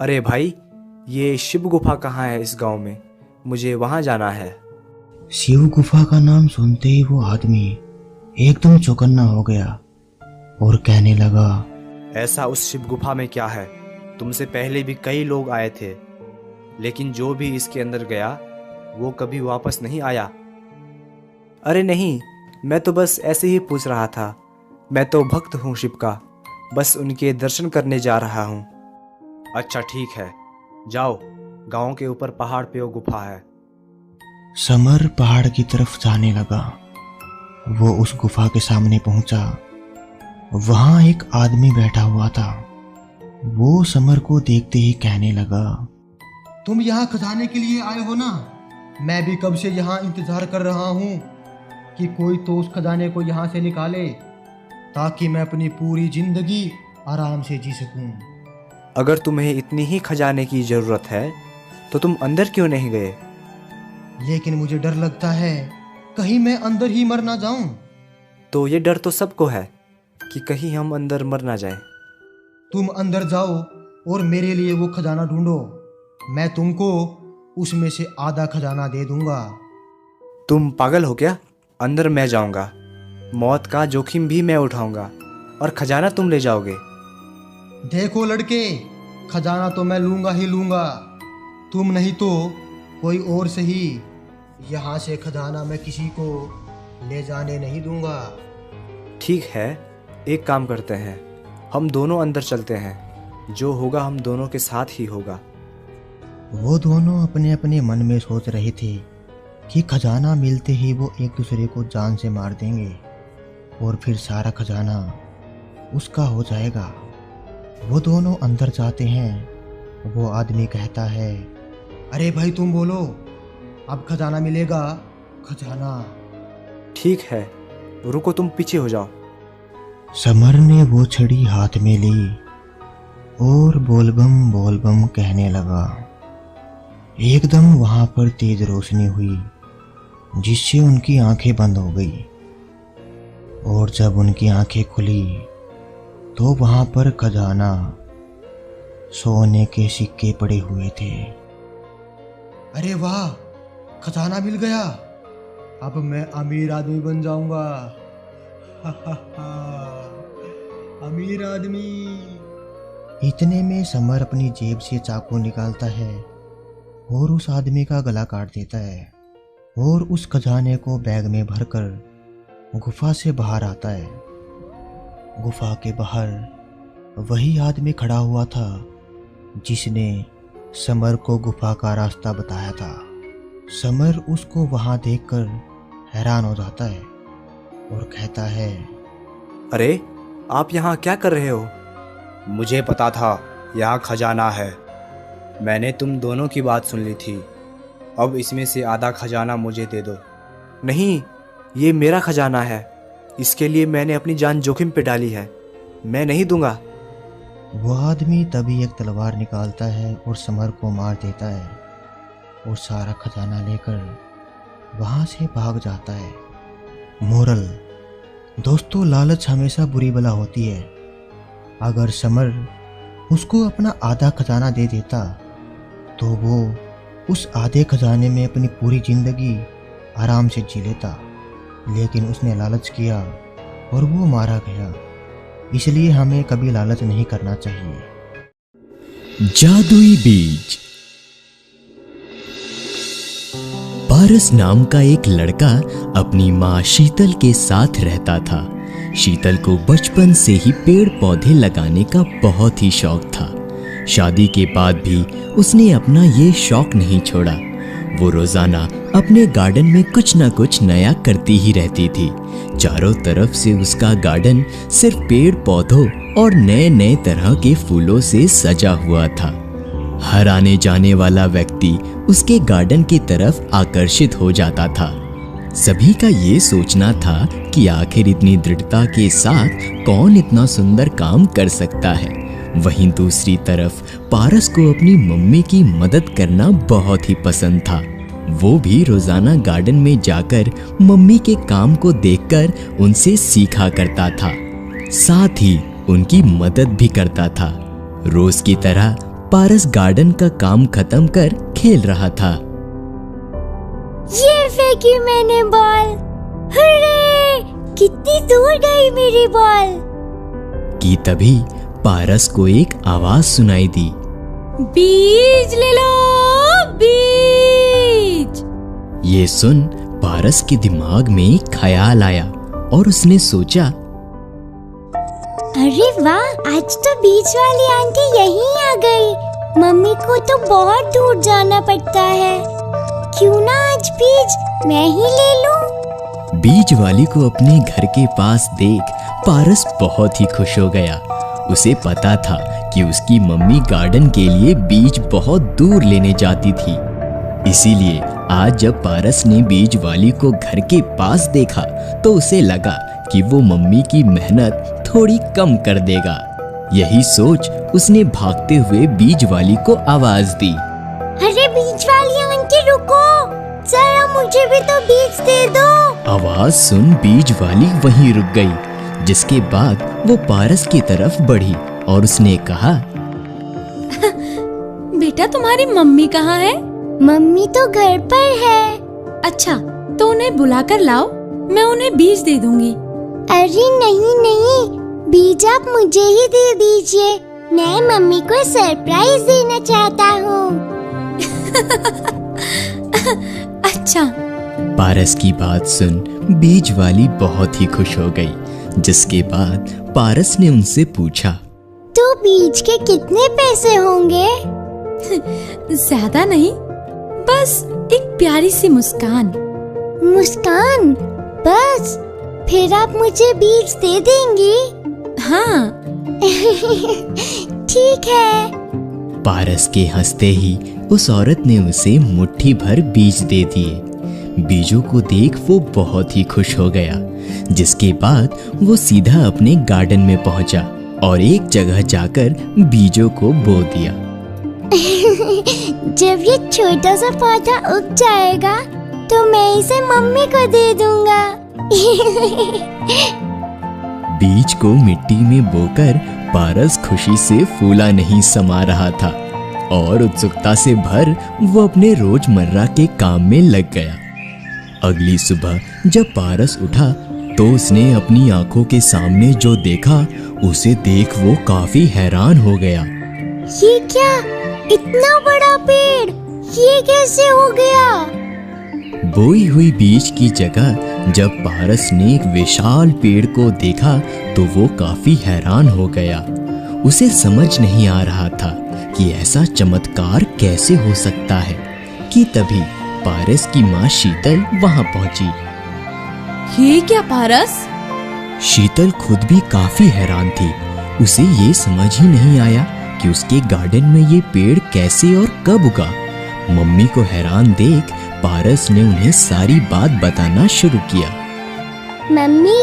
अरे भाई, ये शिव गुफा कहाँ है इस गांव में? मुझे वहां जाना है। शिव गुफा का नाम सुनते ही वो आदमी एकदम चौकन्ना हो गया और कहने लगा, ऐसा उस शिव गुफा में क्या है? तुमसे पहले भी कई लोग आए थे, लेकिन जो भी इसके अंदर गया वो कभी वापस नहीं आया। अरे नहीं, मैं तो बस ऐसे ही पूछ रहा था। मैं तो भक्त हूँ शिव का, बस उनके दर्शन करने जा रहा हूँ। अच्छा ठीक है, जाओ, गांव के ऊपर पहाड़ पे वो गुफा है। समर पहाड़ की तरफ जाने लगा। वो उस गुफा के सामने पहुंचा। वहां एक आदमी बैठा हुआ था। वो समर को देखते ही कहने लगा, तुम यहाँ खजाने के लिए आए हो ना? मैं भी कब से यहाँ इंतजार कर रहा हूँ कि कोई तो उस खजाने को यहाँ से निकाले, ताकि मैं अपनी पूरी जिंदगी आराम से जी सकूं। अगर तुम्हें इतनी ही खजाने की जरूरत है तो तुम अंदर क्यों नहीं गए? लेकिन मुझे डर लगता है कहीं मैं अंदर ही मर ना जाऊं। तो ये डर तो सबको है कि कहीं हम अंदर मर ना जाए। तुम अंदर जाओ और मेरे लिए वो खजाना ढूंढो। मैं तुमको उसमें से आधा खजाना दे दूंगा। तुम पागल हो क्या? अंदर मैं जाऊंगा, मौत का जोखिम भी मैं उठाऊंगा और खजाना तुम ले जाओगे। देखो लड़के, खजाना तो मैं लूंगा ही लूंगा, तुम नहीं तो कोई और सही। यहाँ से खजाना मैं किसी को ले जाने नहीं दूंगा। ठीक है, एक काम करते हैं, हम दोनों अंदर चलते हैं। जो होगा हम दोनों के साथ ही होगा। वो दोनों अपने अपने मन में सोच रहे थे कि खजाना मिलते ही वो एक दूसरे को जान से मार देंगे और फिर सारा खजाना उसका हो जाएगा। वो दोनों अंदर जाते हैं। वो आदमी कहता है, अरे भाई तुम बोलो, अब खजाना मिलेगा, खजाना। ठीक है, रुको, तुम पीछे हो जाओ। समर ने वो छड़ी हाथ में ली और बोलबम कहने लगा। एकदम वहां पर तेज रोशनी हुई जिससे उनकी आंखें बंद हो गई, और जब उनकी आंखें खुली तो वहां पर खजाना, सोने के सिक्के पड़े हुए थे। अरे वाह, खजाना मिल गया, अब मैं अमीर आदमी बन जाऊंगा। अमीर आदमी। इतने में समर अपनी जेब से चाकू निकालता है और उस आदमी का गला काट देता है और उस खजाने को बैग में भरकर गुफा से बाहर आता है। गुफा के बाहर वही आदमी खड़ा हुआ था जिसने समर को गुफा का रास्ता बताया था। समर उसको वहां देखकर हैरान हो जाता है और कहता है, अरे आप यहाँ क्या कर रहे हो? मुझे पता था यहाँ खजाना है। मैंने तुम दोनों की बात सुन ली थी। अब इसमें से आधा खजाना मुझे दे दो। नहीं, ये मेरा खजाना है, इसके लिए मैंने अपनी जान जोखिम पे डाली है, मैं नहीं दूंगा। वो आदमी तभी एक तलवार निकालता है और समर को मार देता है और सारा खजाना लेकर वहां से भाग जाता है। मोरल, दोस्तों, लालच हमेशा बुरी बला होती है। अगर समर उसको अपना आधा खजाना दे देता तो वो उस आधे खजाने में अपनी पूरी जिंदगी आराम से जी लेता, लेकिन उसने लालच किया और वो मारा गया। इसलिए हमें कभी लालच नहीं करना चाहिए। जादुई बीज। पारस नाम का एक लड़का अपनी माँ शीतल के साथ रहता था। शीतल को बचपन से ही पेड़ पौधे लगाने का बहुत ही शौक था। शादी के बाद भी उसने अपना ये शौक नहीं छोड़ा। वो रोजाना अपने गार्डन में कुछ न कुछ नया करती ही रहती थी। चारों तरफ से उसका गार्डन सिर्फ पेड़ पौधों और नए नए तरह के फूलों से सजा हुआ था। हर आने जाने वाला व्यक्ति उसके गार्डन की तरफ आकर्षित हो जाता था। सभी का ये सोचना था कि आखिर इतनी दृढ़ता के साथ कौन इतना सुंदर काम कर सकता है। वहीं दूसरी तरफ पारस को अपनी मम्मी की मदद करना बहुत ही पसंद था। वो भी रोजाना गार्डन में जाकर मम्मी के काम को देखकर उनसे सीखा करता था, साथ ही उनकी मदद भी करता था। रोज की तरह पारस गार्डन का काम खत्म कर खेल रहा था। ये फेंकी मैंने बॉल। हुर्रे! कितनी दूर गई मेरी बॉल। कि तभी पारस को एक आवाज सुनाई दी। बीज ले लो, बीज। ये सुन पारस के दिमाग में एक ख्याल आया और उसने सोचा, अरे वाह, आज तो बीज वाली आंटी यहीं आ गई। मम्मी को तो बहुत दूर जाना पड़ता है, क्यों ना आज बीज मैं ही ले लूं। बीज वाली को अपने घर के पास देख पारस बहुत ही खुश हो गया। उसे पता था कि उसकी मम्मी गार्डन के लिए बीज बहुत दूर लेने जाती थी। इसीलिए आज जब पारस ने बीज वाली को घर के पास देखा तो उसे लगा कि वो मम्मी की मेहनत थोड़ी कम कर देगा। यही सोच उसने भागते हुए बीज वाली को आवाज दी। अरे बीज वाली आंटी रुको, जरा मुझे भी तो बीज दे दो। आवाज सुन बीज वाली वहीं रुक गई, जिसके बाद वो पारस की तरफ बढ़ी और उसने कहा, बेटा तुम्हारी मम्मी कहाँ है? मम्मी तो घर पर है। अच्छा, तो उन्हें बुलाकर लाओ, मैं उन्हें बीज दे दूंगी। अरे नहीं नहीं, बीज आप मुझे ही दे दीजिए, मैं मम्मी को सरप्राइज देना चाहता हूँ। अच्छा। पारस की बात सुन बीज वाली बहुत ही खुश हो गई, जिसके बाद पारस ने उनसे पूछा, तो बीज के कितने पैसे होंगे? ज्यादा नहीं, बस एक प्यारी सी मुस्कान। मुस्कान बस? फिर आप मुझे बीज दे देंगी? हाँ। ठीक है। पारस के हंसते ही उस औरत ने उसे मुट्ठी भर बीज दे दिए। बीजों को देख वो बहुत ही खुश हो गया, जिसके बाद वो सीधा अपने गार्डन में पहुंचा और एक जगह जाकर बीजों को बो दिया। जब ये छोटा सा पौधा उग जाएगा तो मैं इसे मम्मी को दे दूंगा। बीज को मिट्टी में बोकर पारस खुशी से फूला नहीं समा रहा था और उत्सुकता से भर वो अपने रोजमर्रा के काम में लग गया। अगली सुबह जब पारस उठा तो उसने अपनी आंखों के सामने जो देखा उसे देख वो काफी हैरान हो गया। ये क्या, इतना बड़ा पेड़, ये कैसे हो गया? बोई हुई बीज की जगह जब पारस ने एक विशाल पेड़ को देखा तो वो काफी हैरान हो गया। उसे समझ नहीं आ रहा था कि ऐसा चमत्कार कैसे हो सकता है कि तभी पारस की माँ शीतल वहाँ पहुँची। ये क्या पारस? शीतल खुद भी काफी हैरान थी। उसे ये समझ ही नहीं आया कि उसके गार्डन में ये पेड़ कैसे और कब उगा। मम्मी को हैरान देख पारस ने उन्हें सारी बात बताना शुरू किया। मम्मी,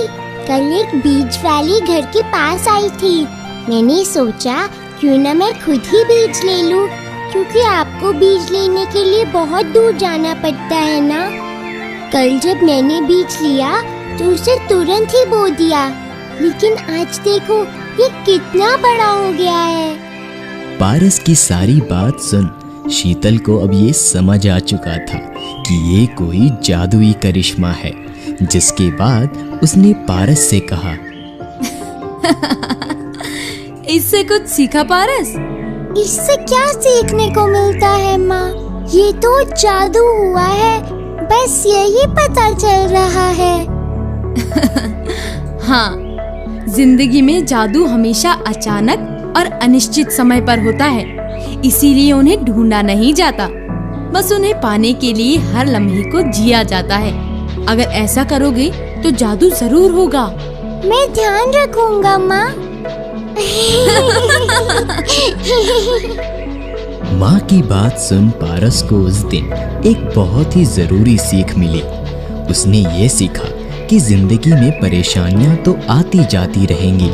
कल एक बीज वाली घर के पास आई थी। मैंने सोचा क्यों ना मैं खुद ही बीज ले लूं, क्योंकि आपको बीज लेने के लिए बहुत दूर जाना पड़ता है ना। कल जब मैंने बीज लिया तो उसे तुरंत ही बो दिया, लेकिन आज देखो ये कितना बड़ा हो गया है। पारस की सारी बात सुन शीतल को अब ये समझ आ चुका था कि ये कोई जादुई करिश्मा है, जिसके बाद उसने पारस से कहा, इससे कुछ सीखा पारस? इससे क्या सीखने को मिलता है माँ? ये तो जादू हुआ है, बस यही पता चल रहा है। हाँ, जिंदगी में जादू हमेशा अचानक और अनिश्चित समय पर होता है, इसीलिए उन्हें ढूंढा नहीं जाता, बस उन्हें पाने के लिए हर लम्हे को जिया जाता है। अगर ऐसा करोगे तो जादू जरूर होगा। मैं ध्यान रखूंगा माँ। माँ की बात सुन पारस को उस दिन एक बहुत ही जरूरी सीख मिली। उसने ये सीखा कि जिंदगी में परेशानियां तो आती जाती रहेंगी,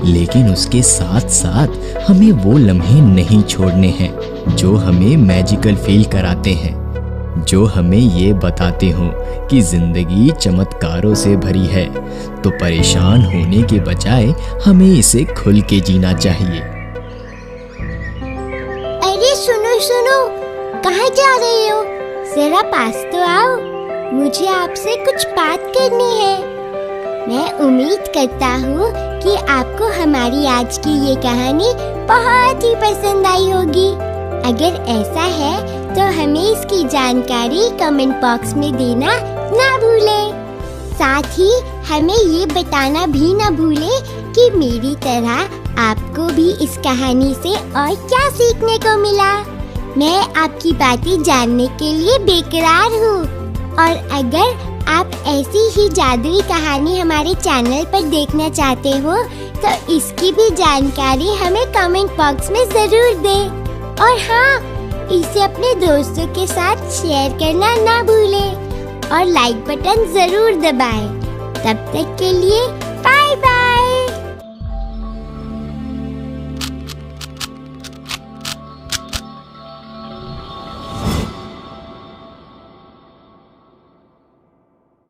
लेकिन उसके साथ साथ हमें वो लम्हे नहीं छोड़ने हैं जो हमें मैजिकल फील कराते हैं, जो हमें ये बताते हो कि जिंदगी चमत्कारों से भरी है। तो परेशान होने के बजाय हमें इसे खुल के जीना चाहिए। अरे सुनो सुनो, कहाँ जा रहे हो? जरा पास तो आओ, मुझे आपसे कुछ बात करनी है। मैं उम्मीद करता हूँ कि आपको हमारी आज की ये कहानी बहुत ही पसंद आई होगी। अगर ऐसा है तो हमें इसकी जानकारी कमेंट बॉक्स में देना ना भूलें। साथ ही हमें ये बताना भी ना भूलें कि मेरी तरह आपको भी इस कहानी से और क्या सीखने को मिला। मैं आपकी बातें जानने के लिए बेकरार हूँ, और अगर आप ऐसी ही जादुई कहानी हमारे चैनल पर देखना चाहते हो तो इसकी भी जानकारी हमें कमेंट बॉक्स में जरूर दें। और हाँ, इसे अपने दोस्तों के साथ शेयर करना ना भूलें और लाइक बटन जरूर दबाएं। तब तक के लिए बाय बाय।